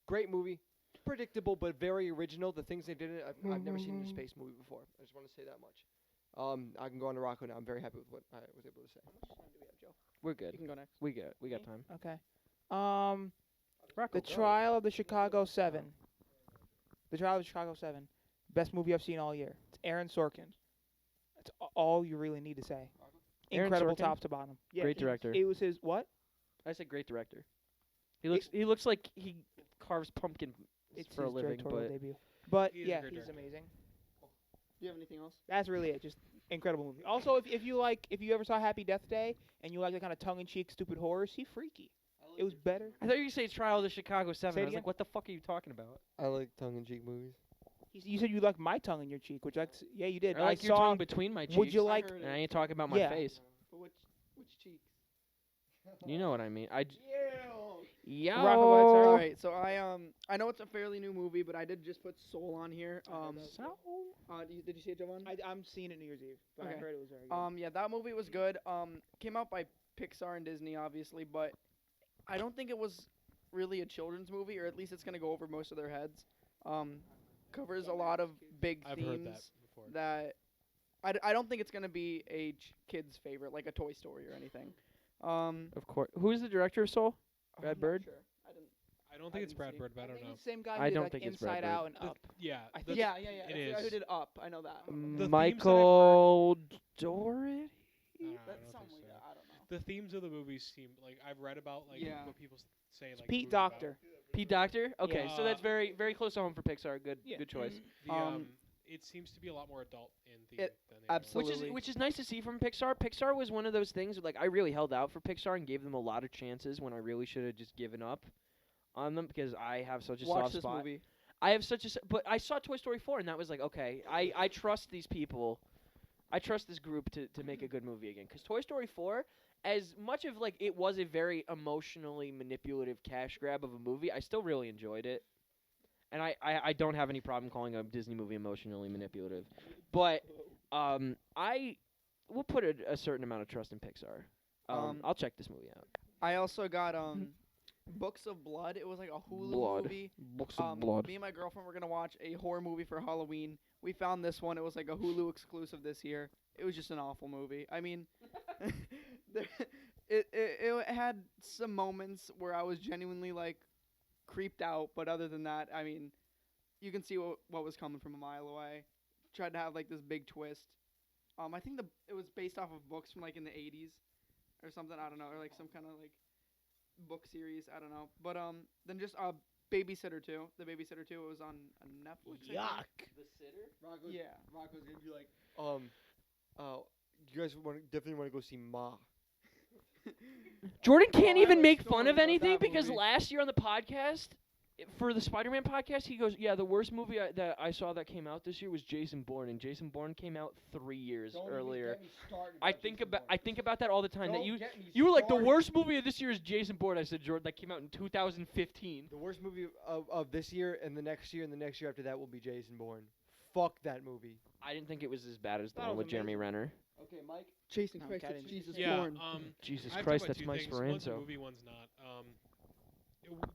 great movie, predictable but very original. The things they did in it, I've never seen in a space movie before. I just want to say that much. I can go on to Rocco now. I'm very happy with what I was able to say.
We're good.
You can go next.
We got time.
Okay.
Rocco,
The
go.
Trial of the Chicago 7. The Trial of the Chicago 7. Best movie I've seen all year. It's Aaron Sorkin. That's all you really need to say.
Aaron
Incredible
Sorkin?
top to bottom. Yeah,
Great director.
It was his what?
I said great director. He looks like he carves pumpkin
It's
for a
his
living,
directorial
but
debut. But
He is a
yeah,
great
he's
director.
amazing.
Do you have anything else?
That's really it. Just incredible movie. Also, if you ever saw Happy Death Day and you like the kind of tongue-in-cheek stupid horror, see Freaky. It was better.
I thought you were going to say Trial of the Chicago 7.
Say it
I was
again?
like, what the fuck are you talking about?
I like tongue-in-cheek movies.
You said you liked my tongue in your cheek, which yeah, you did.
I like your
saw.
tongue between my cheeks.
Would you like?
And I ain't talking about my
Yeah.
face.
But which cheeks?
You know what I mean. Yo.
Rocco, go ahead,
All
sir.
right, so I know it's a fairly new movie, but I did just put Soul on here. Did you see it, Jovan?
I'm seeing it New Year's Eve, but I
Okay.
heard it was very good.
Yeah, that movie was good. Came out by Pixar and Disney, obviously, but I don't think it was really a children's movie, or at least it's gonna go over most of their heads. Covers a lot of big
I've
themes
heard that before.
that I don't think it's gonna be a kid's favorite, like a Toy Story or anything.
Of course. Who's the director of Soul? Brad
I'm not
Bird?
sure. I didn't.
I don't think it's
didn't
Brad
see it.
Bird, but I don't
think
know.
it's the same guy
I
who
don't
did,
think
like,
it's Brad
Inside
Bird.
Out and
The-
Up.
Yeah.
I
the-
think-
Yeah.
It
That's the guy who
is.
did Up. I know that.
Michael Doherty?
That's
don't
something
think
like
so.
that. I don't know.
The themes of the movies seem like I've read about
Yeah.
what people say. Like
Pete
the movie about.
Doctor.
Pete Doctor? Okay,
Yeah.
so that's very, very close to home for Pixar. Good,
Yeah.
good choice.
The,
Um,
it seems to be a lot more adult in theme
It-
than the other
absolutely.
Which is nice to see from Pixar. Pixar was one of those things like I really held out for Pixar and gave them a lot of chances when I really should have just given up on them because I have such a
Watch
soft
this
spot.
movie.
I have such a but I saw Toy Story 4 and that was like okay, I trust these people. I trust this group to make a good movie again cuz Toy Story 4 as much of like it was a very emotionally manipulative cash grab of a movie, I still really enjoyed it. And I don't have any problem calling a Disney movie emotionally manipulative. But I will put a certain amount of trust in Pixar. I'll check this movie out.
I also got Books of Blood. It was like a Hulu
Blood.
movie.
Books
Me and my girlfriend were gonna watch a horror movie for Halloween. We found this one. It was like a Hulu exclusive this year. It was just an awful movie. I mean, it had some moments where I was genuinely like creeped out, but other than that, I mean, you can see what was coming from a mile away. Tried to have like this big twist. I think it was based off of books from like in the 80s or something. I don't know, or like some kind of like book series. I don't know. But then just Babysitter 2. The Babysitter 2. It was on Netflix. I think.
The Sitter?
Yeah.
Rocco's gonna be like, you guys definitely want to go see Ma.
Jordan can't
I
even
have a
make
story
fun of
about
anything
that
because
movie.
last year on the podcast, for the Spider-Man podcast, he goes, "Yeah, the worst movie that I saw that came out this year was Jason Bourne, and Jason Bourne came out 3 years earlier." I think about that all the time. That you were like the worst movie of this year is Jason Bourne. I said, Jordan, that came out in 2015.
The worst movie of this year and the next year and the next year after that will be Jason Bourne. Fuck that movie.
I didn't think it was as bad as the
That
one
was
with Jeremy Renner.
Okay, Mike.
Jason
No,
Christ,
I
it's
didn't-
Jesus
Yeah.
Bourne.
Jesus
I have to
Christ,
talk about
that's
two
Mike
things. One's a
Sporanzo.
movie, one's not.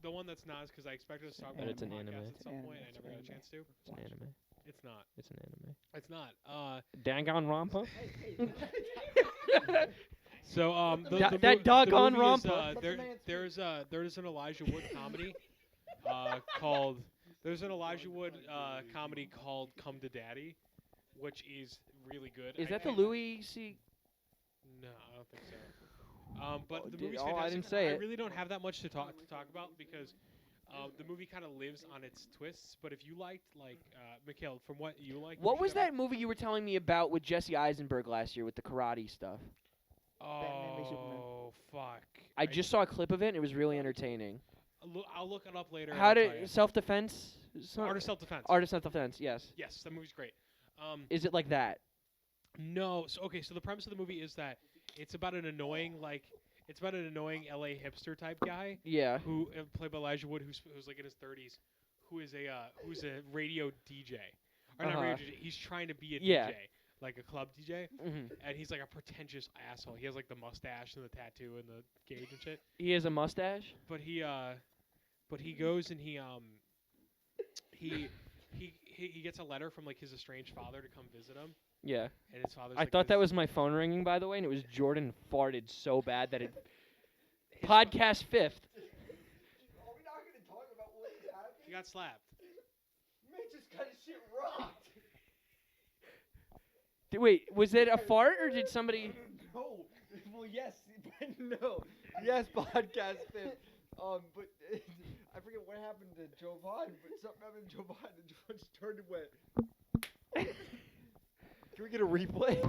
The one that's not is because I expected us to talk
An
about
It's
it on
an
the
anime.
podcast
It's
at
an
some point.
anime.
I
It's
never
an
got a chance to.
It's an anime.
It's not.
It's an anime.
It's not.
Dangon Rampa.
So
That
the
doggone
movie is,
romper.
there's an Elijah Wood comedy called comedy called Come to Daddy, which is really good.
Is
I
that the
can't-
Louis C?
No, I don't think so. But
Oh,
the
did-
movie's
oh, I
fantastic.
didn't say
I
it.
really don't have that much to talk about because the movie kind of lives on its twists. But if you liked Mikhail, from what you like,
What was that movie you were telling me about with Jesse Eisenberg last year with the karate stuff?
Batman v Superman.
Oh fuck!
I just saw a clip of it and it was really entertaining.
I'll look it up later. and
How
I'll tell
did
you.
self-defense?
Art of Self-Defense?
Art of self-defense. Yes.
Yes, that movie's great.
Is it like that?
No. So the premise of the movie is that it's about an annoying LA hipster type guy
Yeah.
who played by Elijah Wood, who's like in his 30s, who's a radio DJ. Or not radio DJ. He's trying to be a
Yeah.
DJ, like a club DJ,
hmm
and he's like a pretentious asshole. He has like the mustache and the tattoo and the gauge and shit.
He has a mustache.
But he goes and he gets a letter from like his estranged father to come visit him,
Yeah.
and his father's.
I
like
thought that
this-
was my phone ringing, by the way, and it was Jordan farted so bad that it. Podcast fifth.
Are we not going to talk about what is happening?
He got slapped.
Man just got his shit rocked.
Wait, was it a fart or did somebody?
No. Well, yes, but no. Yes, podcast fifth. But I forget what happened to Jovan, but something happened to Jovan and Jovan just turned and went. Can we get a replay?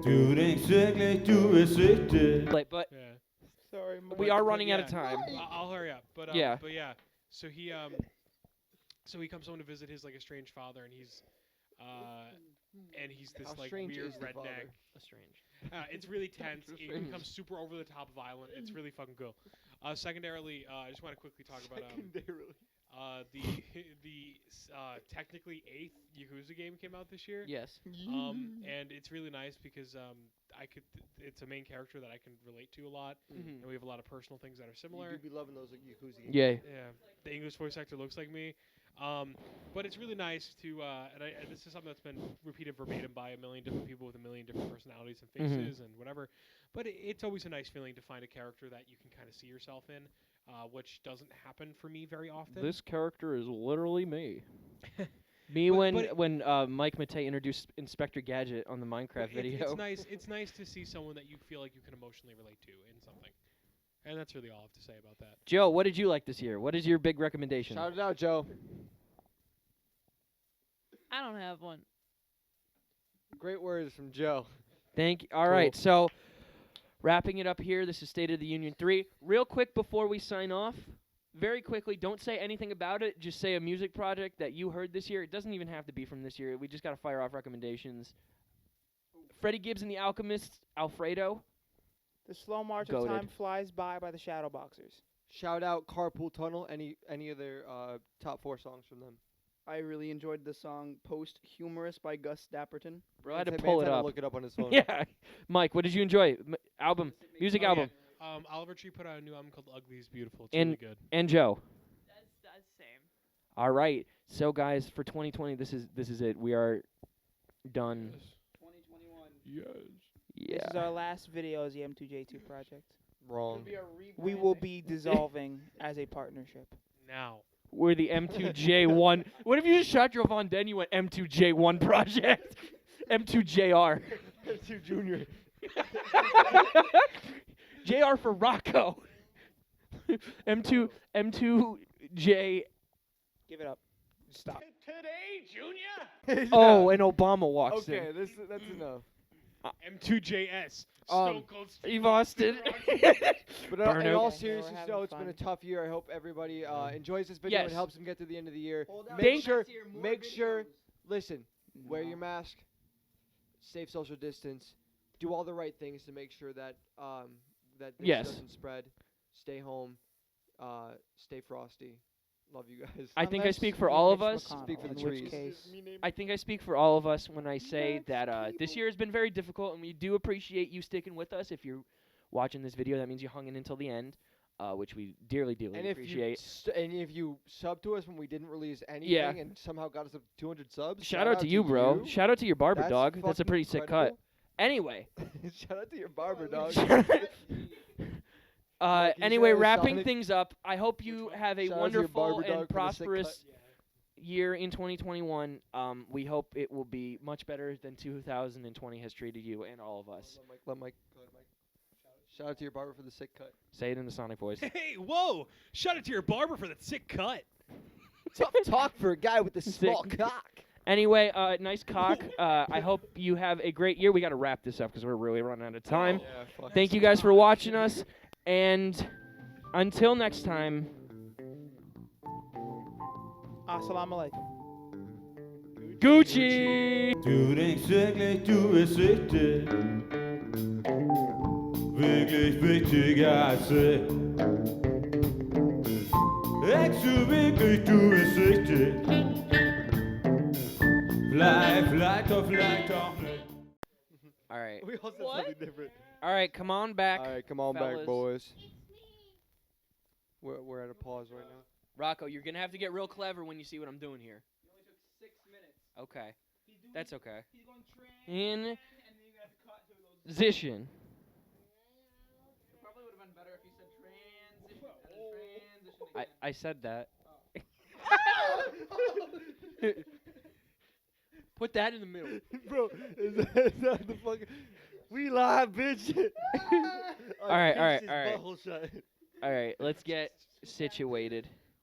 Du denkst wirklich, du bist wichtig.
But
Yeah.
Sorry, Mike.
we are
But
running out of
yeah.
time.
I'll hurry up. But
Yeah.
But yeah. So he comes home to visit his like estranged father, and he's this
How
like
strange
weird
is the father?
redneck.
Strange.
It's really tense. It
Strange.
becomes super over the top violent. It's really fucking cool. Secondarily, I just want to quickly talk about the technically 8th Yakuza game came out this year.
Yes.
And it's really nice because it's a main character that I can relate to a lot,
Mhm.
and we have a lot of personal things that are similar.
You do be loving those Yakuza games.
Yeah.
Yeah, the English voice actor looks like me. But it's really nice to, and this is something that's been repeated verbatim by a million different people with a million different personalities and faces and whatever. But it's always a nice feeling to find a character that you can kind of see yourself in, which doesn't happen for me very often.
This character is literally me. Me
But
when Mike Matei introduced Inspector Gadget on the Minecraft video.
It's nice. It's nice to see someone that you feel like you can emotionally relate to in something, and that's really all I have to say about that.
Joe, what did you like this year? What is your big recommendation?
Shout it out, Joe.
I don't have one.
Great words from Joe.
Thank you. All right, so wrapping it up here, this is State of the Union 3. Real quick before we sign off, very quickly, don't say anything about it. Just say a music project that you heard this year. It doesn't even have to be from this year. We just got to fire off recommendations. Freddie Gibbs and the Alchemists, Alfredo.
The Slow March
Goated.
of Time Flies By the Shadowboxers.
Shout out Carpool Tunnel. Any of their top 4 songs from them.
I really enjoyed the song Post Humorous by Gus Dapperton.
Bro, I had to
Man's
pull it
had to
up.
Look it up on his phone.
Yeah. Mike, what did you enjoy? Music
Oh,
album.
Yeah. Oliver Tree put out a new album called Ugly is Beautiful. It's
And-
really good.
And Joe.
That's same.
All right. So guys, for 2020, this is it. We are done.
2021.
Yes.
Yeah.
This is our last video as the M2J2 project.
Wrong.
We will be dissolving as a partnership.
Now.
We're the M2J1. What if you just shot your Von Den? You went M2J1 project. M2JR.
M2 Junior.
JR for Rocco. M2J.
Give it up. Stop.
Oh, and Obama walks
Okay,
in.
that's enough.
M2JS.
Um,
Stone Cold
Steve Austin.
But
Burnout.
in all
Okay,
seriousness,
we're
though,
having
it's been a
fun.
tough year. I hope everybody enjoys this video
Yes.
and helps them get to the end of the year.
Hold
Make
Thank-
sure, listen, wear
No.
your mask, safe social distance, do all the right things to make sure that that this
Yes.
doesn't spread. Stay home, stay frosty. Love you guys.
I think I
Unless
speak for
you're
all of
Mitch
us.
McConnell,
Speak for the
in which
trees.
case,
I think I speak for all of us when I say that this year has been very difficult, and we do appreciate you sticking with us. If you're watching this video, that means you hung in until the end, which we dearly, dearly
and if you
appreciate.
and if you sub to us when we didn't release anything and somehow got us up to 200 subs,
Shout out to you, bro. Shout out to your barber
That's
dog. That's a
fucking
pretty sick cut. Anyway.
Shout out to your barber dog. Like, you
Anyway,
should have
wrapping
Sonic-
things up. I hope you have a
Shout out to your
wonderful
barber dog
and
for the sick cut.
prosperous year in 2021. We hope it will be much better than 2020 has treated you and all of us.
Let Mike. Go ahead, Mike. Shout out to your barber for the sick cut.
Say it in the Sonic voice.
Hey, whoa! Shout out to your barber for that sick cut.
Tough talk for a guy with a small
Sick.
cock.
Anyway, nice cock. I hope you have a great year. We got to wrap this up because we're really running out of time.
Yeah, fuck.
Thank you guys for watching us, and until next time.
Assalamu alaikum.
Gucci!
Du denkst wirklich, du bist wichtig. Wirklich wichtiger als ich. Denkst du wirklich, du bist wichtig? Vielleicht auch nicht.
All right.
We all said
What?
something different.
All right, come on back.
All right, come on
fellas.
back, boys. We're at a pause right now.
Rocco, you're going to have to get real clever when you see what I'm doing here.
It only took 6 minutes.
Okay. That's okay.
He's going trans,
In
and then you're gonna have to cut to those.
position.
It probably would have been better if you said transition and then transition again.
I said that. Put that in the middle.
Bro, is that the fucking... We live, bitch.
All right. All right, let's get situated.